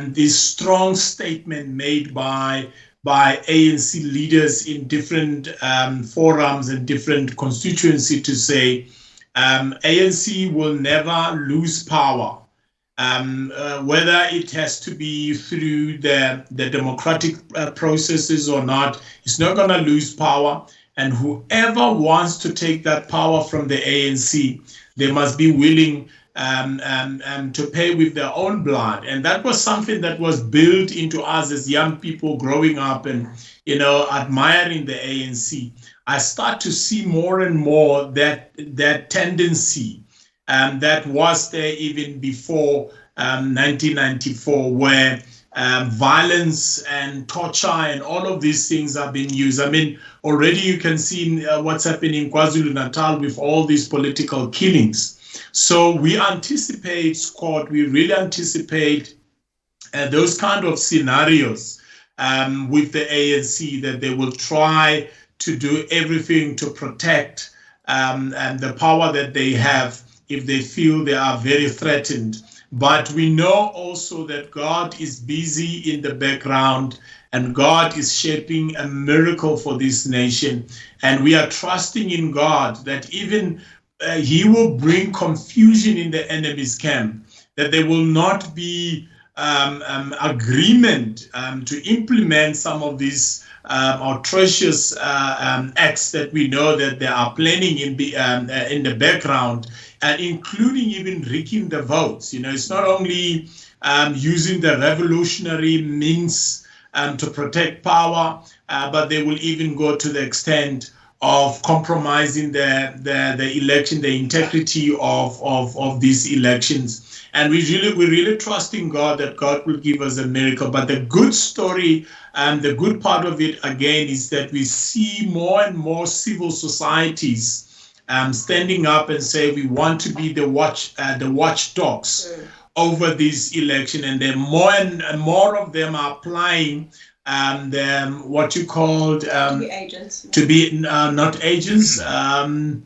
this strong statement made by ANC leaders in different forums and different constituency to say ANC will never lose power, whether it has to be through the democratic processes or not. It's not going to lose power. And whoever wants to take that power from the ANC, they must be willing to pay with their own blood. And that was something that was built into us as young people growing up and, admiring the ANC. I start to see more and more that tendency that was there even before 1994, where violence and torture and all of these things are being used. I mean, already you can see what's happening in KwaZulu-Natal with all these political killings. So we anticipate, Scott, we really anticipate those kind of scenarios with the ANC, that they will try to do everything to protect and the power that they have if they feel they are very threatened But we know also that God is busy in the background, and God is shaping a miracle for this nation. And we are trusting in God that even He will bring confusion in the enemy's camp, that there will not be agreement to implement some of these atrocious acts that we know that they are planning in the background, including even rigging the votes. It's not only using the revolutionary means to protect power, but they will even go to the extent of compromising the election, the integrity of these elections. And we're really trusting God that God will give us a miracle. But the good story and the good part of it, again, is that we see more and more civil societies standing up and say we want to be the watchdogs over this election. And then more and more of them are applying what you called to be agents. To be not agents. There's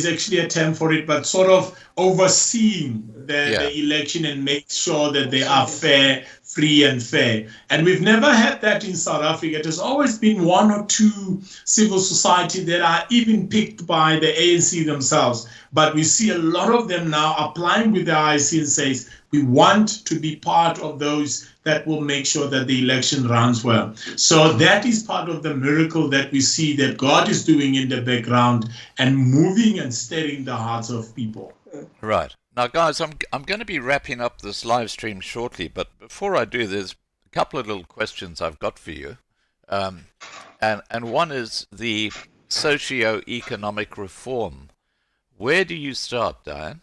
actually a term for it, but sort of overseeing the election and make sure that they are fair, free and fair. And we've never had that in South Africa. It has always been one or two civil society that are even picked by the ANC themselves. But we see a lot of them now applying with the IEC and says, we want to be part of those that will make sure that the election runs well. So that is part of the miracle that we see that God is doing in the background and moving and stirring the hearts of people. Right. Now, guys, I'm going to be wrapping up this live stream shortly, but before I do, there's a couple of little questions I've got for you. And one is the socio-economic reform. Where do you start, Dianne?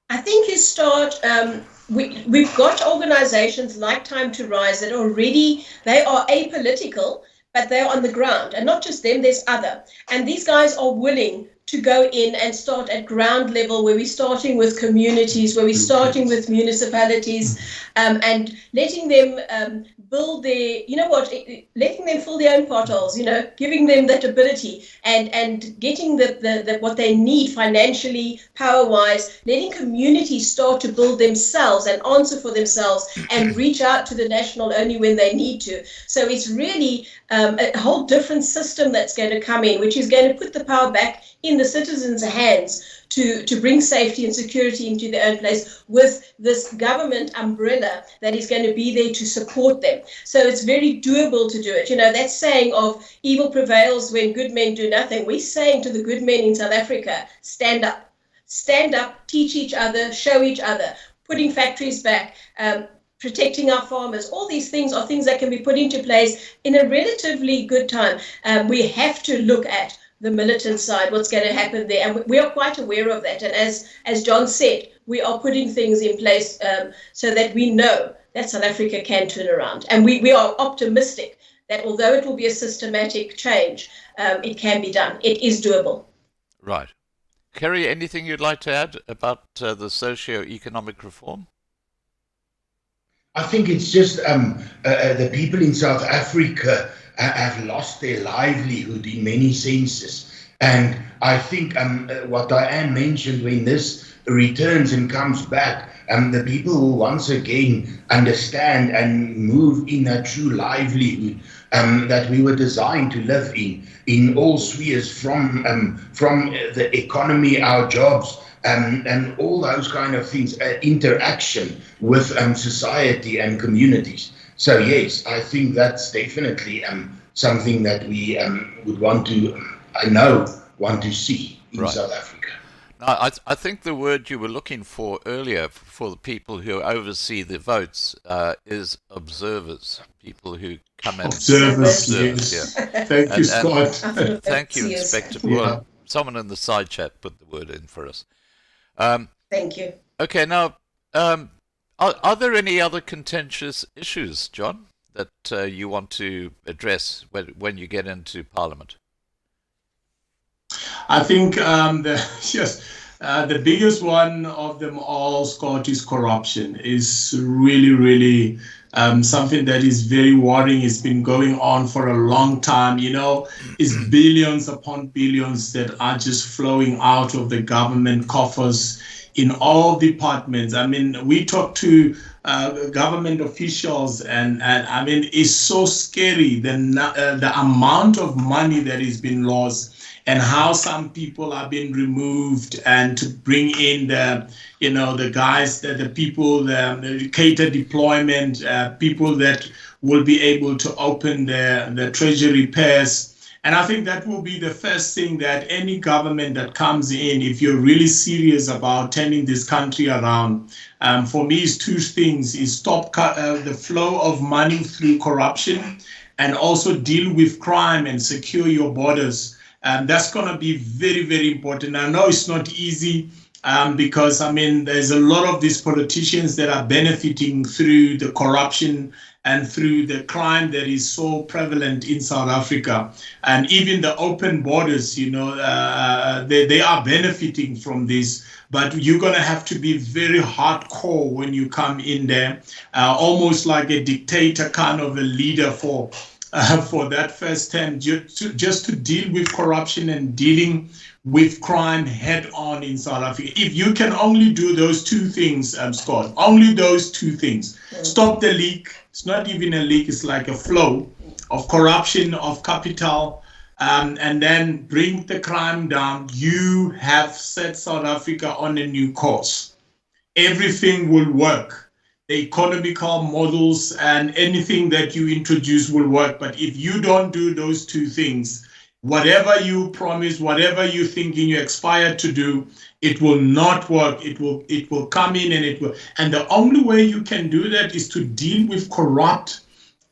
I think you start, we've got organizations like Time to Rise that already, they are apolitical, but they're on the ground. And not just them, there's other. And these guys are willing to go in and start at ground level, where we're starting with communities, where we're starting with municipalities, and letting them build their, letting them fill their own potholes, giving them that ability and getting the what they need financially, power-wise, letting communities start to build themselves and answer for themselves and reach out to the national only when they need to. So it's really a whole different system that's going to come in, which is going to put the power back in the citizens' hands to bring safety and security into their own place with this government umbrella that is going to be there to support them. So it's very doable to do it. That saying of evil prevails when good men do nothing. We're saying to the good men in South Africa, stand up, teach each other, show each other, putting factories back, protecting our farmers. All these things are things that can be put into place in a relatively good time. We have to look at the militant side, what's going to happen there. And we are quite aware of that. And as John said, we are putting things in place so that we know that South Africa can turn around. And we are optimistic that although it will be a systematic change, it can be done. It is doable. Right. Gerrie, anything you'd like to add about the socio-economic reform? I think it's just the people in South Africa have lost their livelihood in many senses. And I think what Dianne mentioned, when this returns and comes back, the people will once again understand and move in a true livelihood that we were designed to live in all spheres, from the economy, our jobs, and all those kind of things, interaction with society and communities. So yes, I think that's definitely something that we would want to see in South Africa. Now, I think the word you were looking for earlier for the people who oversee the votes is observers, people who come and observe. Yes. Yeah. Thank you, Scott. Thank you, Inspector. Well, someone in the side chat put the word in for us. Thank you. Okay, now, are there any other contentious issues, John, that you want to address when you get into Parliament? I think the biggest one of them all, Scott, is corruption. Is really, really something that is very worrying. It's been going on for a long time, is billions upon billions that are just flowing out of the government coffers in all departments. I mean, we talk to government officials, and I mean, it's so scary, the amount of money that is being lost, and how some people are being removed, and to bring in the guys, the people, the cater deployment, people that will be able to open the treasury pairs. And I think that will be the first thing that any government that comes in, if you're really serious about turning this country around, for me, is two things: is stop the flow of money through corruption, and also deal with crime and secure your borders. That's going to be very, very important. I know it's not easy, because, I mean, there's a lot of these politicians that are benefiting through the corruption and through the crime that is so prevalent in South Africa. And even the open borders, they are benefiting from this. But you're going to have to be very hardcore when you come in there, almost like a dictator kind of a leader for that first term, just to deal with corruption and dealing with crime head on in South Africa. If you can only do those two things, Scott, only those two things, stop the leak. It's not even a leak, it's like a flow of corruption, of capital, and then bring the crime down. You have set South Africa on a new course. Everything will work. The economical models and anything that you introduce will work. But if you don't do those two things, whatever you promise, whatever you thinking you aspire to do, it will not work. It will come in, and the only way you can do that is to deal with corrupt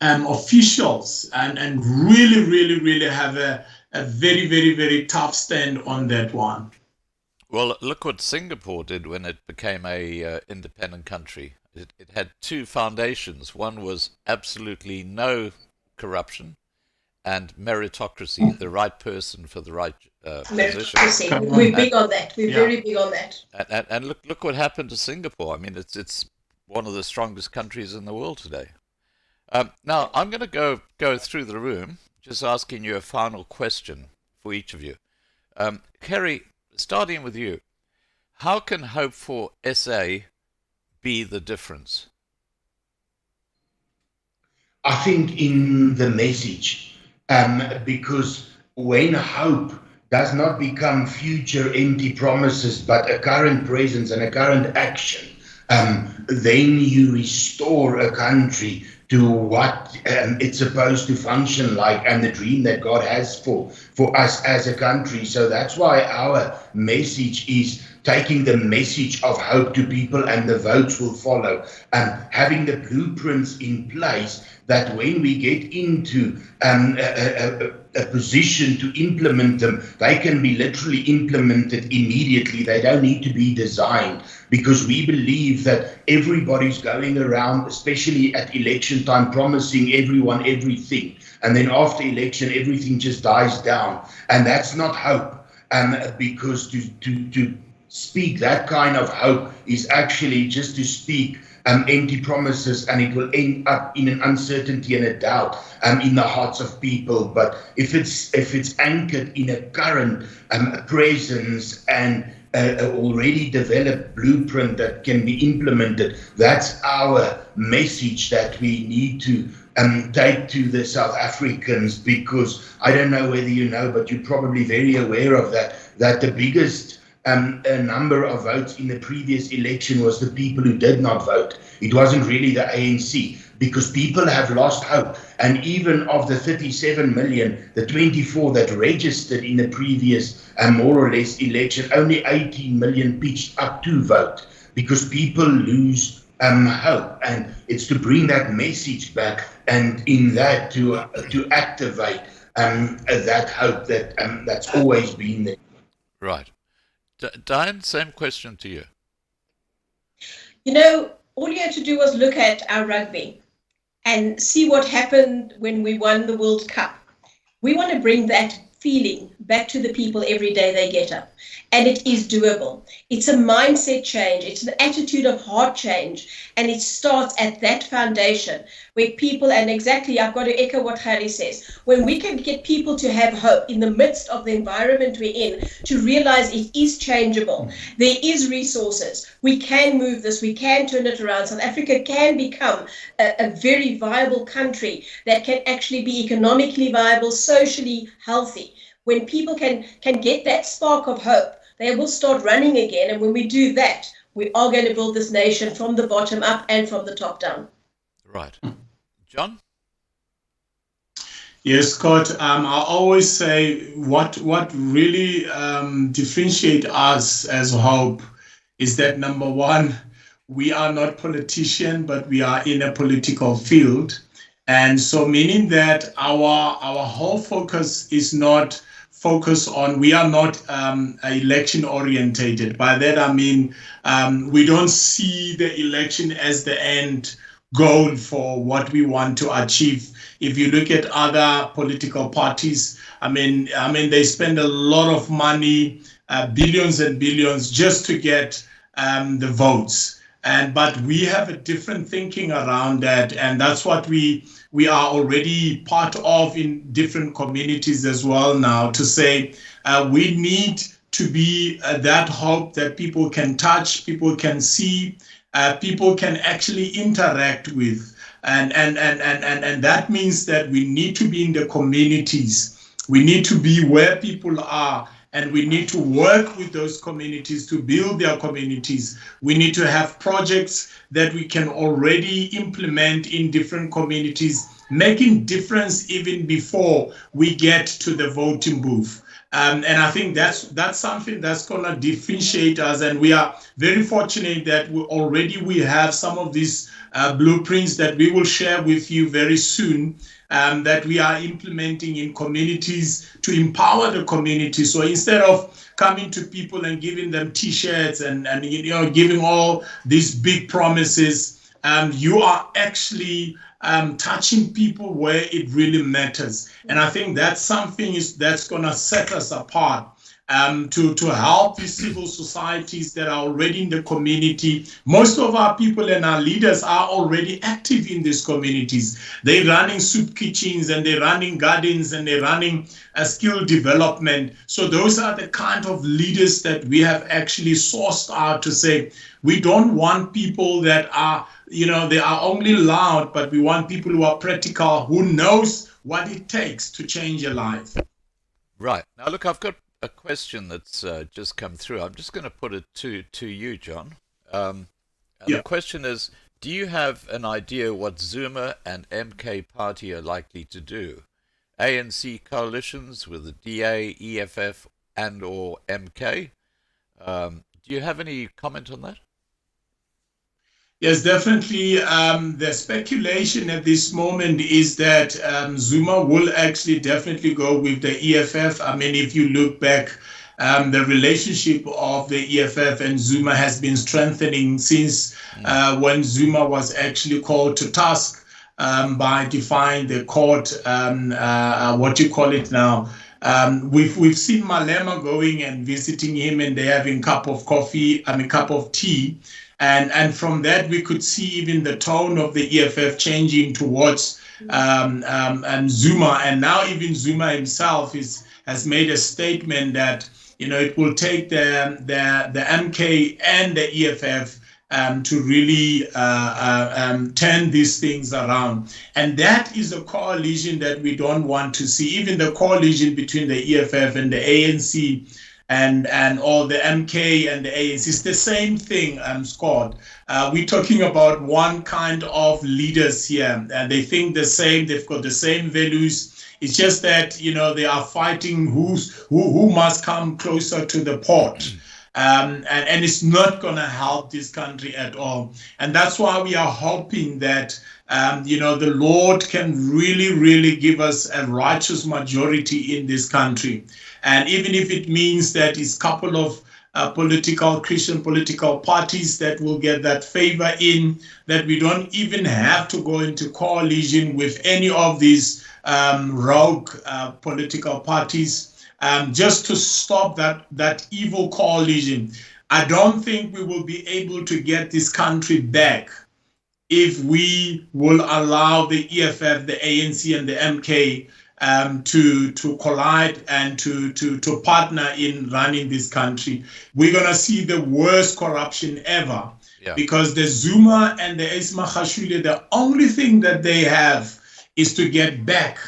officials and really, really, really have a very, very, very tough stand on that one. Well, look what Singapore did when it became a independent country. It had two foundations. One was absolutely no corruption, and meritocracy, the right person for the right position. We're big on that. We're very big on that. And look what happened to Singapore. I mean, it's one of the strongest countries in the world today. Now, I'm going to go through the room, just asking you a final question for each of you. Gerrie, starting with you, how can Hope4SA be the difference? I think in the message, because when hope does not become future empty promises, but a current presence and a current action, then you restore a country to what it's supposed to function like, and the dream that God has for us as a country. So that's why our message is taking the message of hope to people, and the votes will follow, and having the blueprints in place that when we get into a position to implement them, they can be literally implemented immediately. They don't need to be designed, because we believe that everybody's going around, especially at election time, promising everyone everything. And then after election, everything just dies down. And that's not hope. Because to speak that kind of hope is actually just to speak empty promises, and it will end up in an uncertainty and a doubt in the hearts of people. But if it's anchored in a current presence and already developed blueprint that can be implemented, that's our message that we need to take to the South Africans. Because I don't know whether you know, but you're probably very aware of that the biggest a number of votes in the previous election was the people who did not vote. It wasn't really the ANC, because people have lost hope. And even of the 37 million, the 24 that registered in the previous more or less election, only 18 million pitched up to vote, because people lose hope. And it's to bring that message back, and in that to activate that hope that's always been there. Right. Dianne, same question to you. All you had to do was look at our rugby and see what happened when we won the World Cup. We want to bring that feeling back to the people every day they get up. And it is doable. It's a mindset change. It's an attitude of heart change. And it starts at that foundation where people, and exactly, I've got to echo what Gerrie says, when we can get people to have hope in the midst of the environment we're in, to realize it is changeable. There is resources. We can move this. We can turn it around. South Africa can become a very viable country that can actually be economically viable, socially healthy. When people can get that spark of hope, they will start running again. And when we do that, we are going to build this nation from the bottom up and from the top down. Right. John? Yes, Scott. I always say what really differentiates us as Hope is that, number one, we are not politicians, but we are in a political field. And so meaning that our whole focus is not focused on, we are not election orientated. By that, I mean, we don't see the election as the end goal for what we want to achieve. If you look at other political parties, I mean, they spend a lot of money, billions and billions, just to get the votes. But we have a different thinking around that, and that's what we are already part of in different communities as well now, to say we need to be that hope that people can touch, people can see, people can actually interact with. And that means that we need to be in the communities. We need to be where people are, and we need to work with those communities to build their communities. We need to have projects that we can already implement in different communities, making difference even before we get to the voting booth. And I think that's something that's going to differentiate us. And we are very fortunate that we have some of these blueprints that we will share with you very soon, that we are implementing in communities to empower the community. So instead of coming to people and giving them T-shirts and giving all these big promises, you are actually touching people where it really matters. And I think that's something that's going to set us apart, to help these civil societies that are already in the community. Most of our people and our leaders are already active in these communities. They're running soup kitchens, and they're running gardens, and they're running skill development. So those are the kind of leaders that we have actually sourced out to say, we don't want people that are, they are only loud, but we want people who are practical, who knows what it takes to change a life. Right. Now, look, I've got a question that's just come through. I'm just going to put it to you, John. The question is, do you have an idea what Zuma and MK party are likely to do? ANC coalitions with the DA, EFF, and or MK? Do you have any comment on that? Yes, definitely. The speculation at this moment is that Zuma will actually definitely go with the EFF. I mean, if you look back, the relationship of the EFF and Zuma has been strengthening since when Zuma was actually called to task by defying the court, what you call it now. We've seen Malema going and visiting him, and they're having cup of tea. And from that, we could see even the tone of the EFF changing towards Zuma. And now even Zuma himself has made a statement that, it will take the MK and the EFF to really turn these things around. And that is a coalition that we don't want to see. Even the coalition between the EFF and the ANC and all the MK and the ANC, it's the same thing, Scott. We're talking about one kind of leaders here, and they think the same, they've got the same values. It's just that, they are fighting who must come closer to the port. And it's not going to help this country at all. And that's why we are hoping that, the Lord can really, really give us a righteous majority in this country. And even if it means that it's a couple of Christian political parties that will get that favor in, that we don't even have to go into coalition with any of these rogue political parties. just to stop that evil coalition. I don't think we will be able to get this country back if we will allow the EFF, the ANC, and the MK to collide and to partner in running this country. We're going to see the worst corruption ever. Yeah. Because the Zuma and the Ismagashule, the only thing that they have is to get back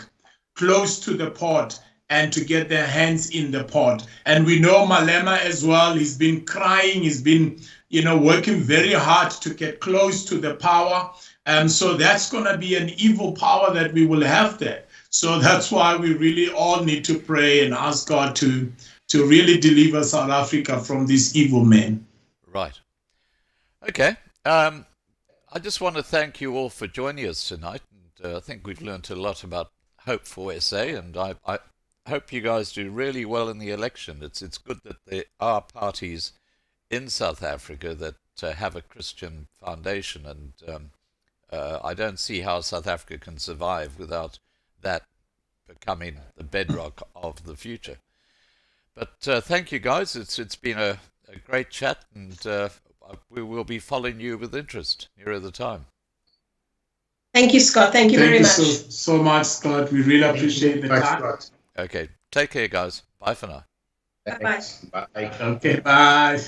close to the pot and to get their hands in the pot. And we know Malema as well. He's been crying. He's been, working very hard to get close to the power. So that's going to be an evil power that we will have there. So that's why we really all need to pray and ask God to really deliver South Africa from these evil men. Right. Okay. I just want to thank you all for joining us tonight. And I think we've learned a lot about Hope4SA, and I hope you guys do really well in the election. It's good that there are parties in South Africa that have a Christian foundation, and I don't see how South Africa can survive without that becoming the bedrock of the future. But thank you, guys. It's been a great chat, and we will be following you with interest nearer the time. Thank you, Scott. Thank you very much. Thank you so much, Scott. We really appreciate the time. Scott. Okay. Take care, guys. Bye for now. Bye-bye. Bye. Okay, bye.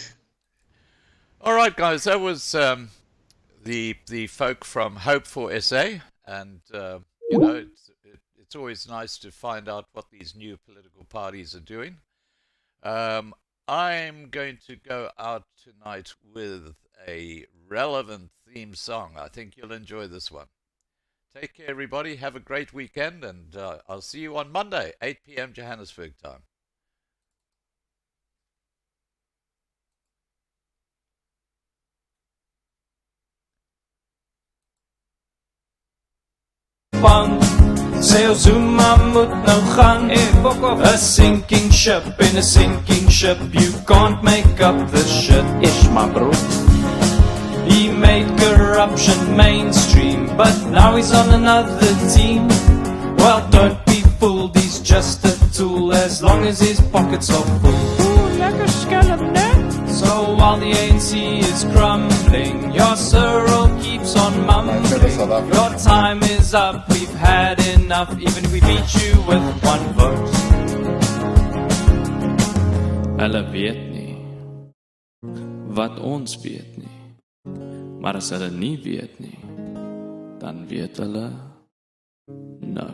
All right, guys. That was the folk from Hope4SA, and it's always nice to find out what these new political parties are doing. I'm going to go out tonight with a relevant theme song. I think you'll enjoy this one. Take care, everybody. Have a great weekend, and I'll see you on Monday, 8 p.m. Johannesburg time. Sê ons Zuma moet nou gaan. A sinking ship in a sinking ship. You can't make up this shit. Ish, my bro. He made corruption mainstream, but now he's on another team. Well, don't be fooled, he's just a tool as long as his pockets are full. Ooh, lekker scallop net. So while the ANC is crumbling, your Cyril keeps on mumbling. Your time is up, we've had enough, even if we beat you with one vote. Hulle weet nie wat ons weet nie. Maar as hulle nie weet nie, dan weet hulle nou.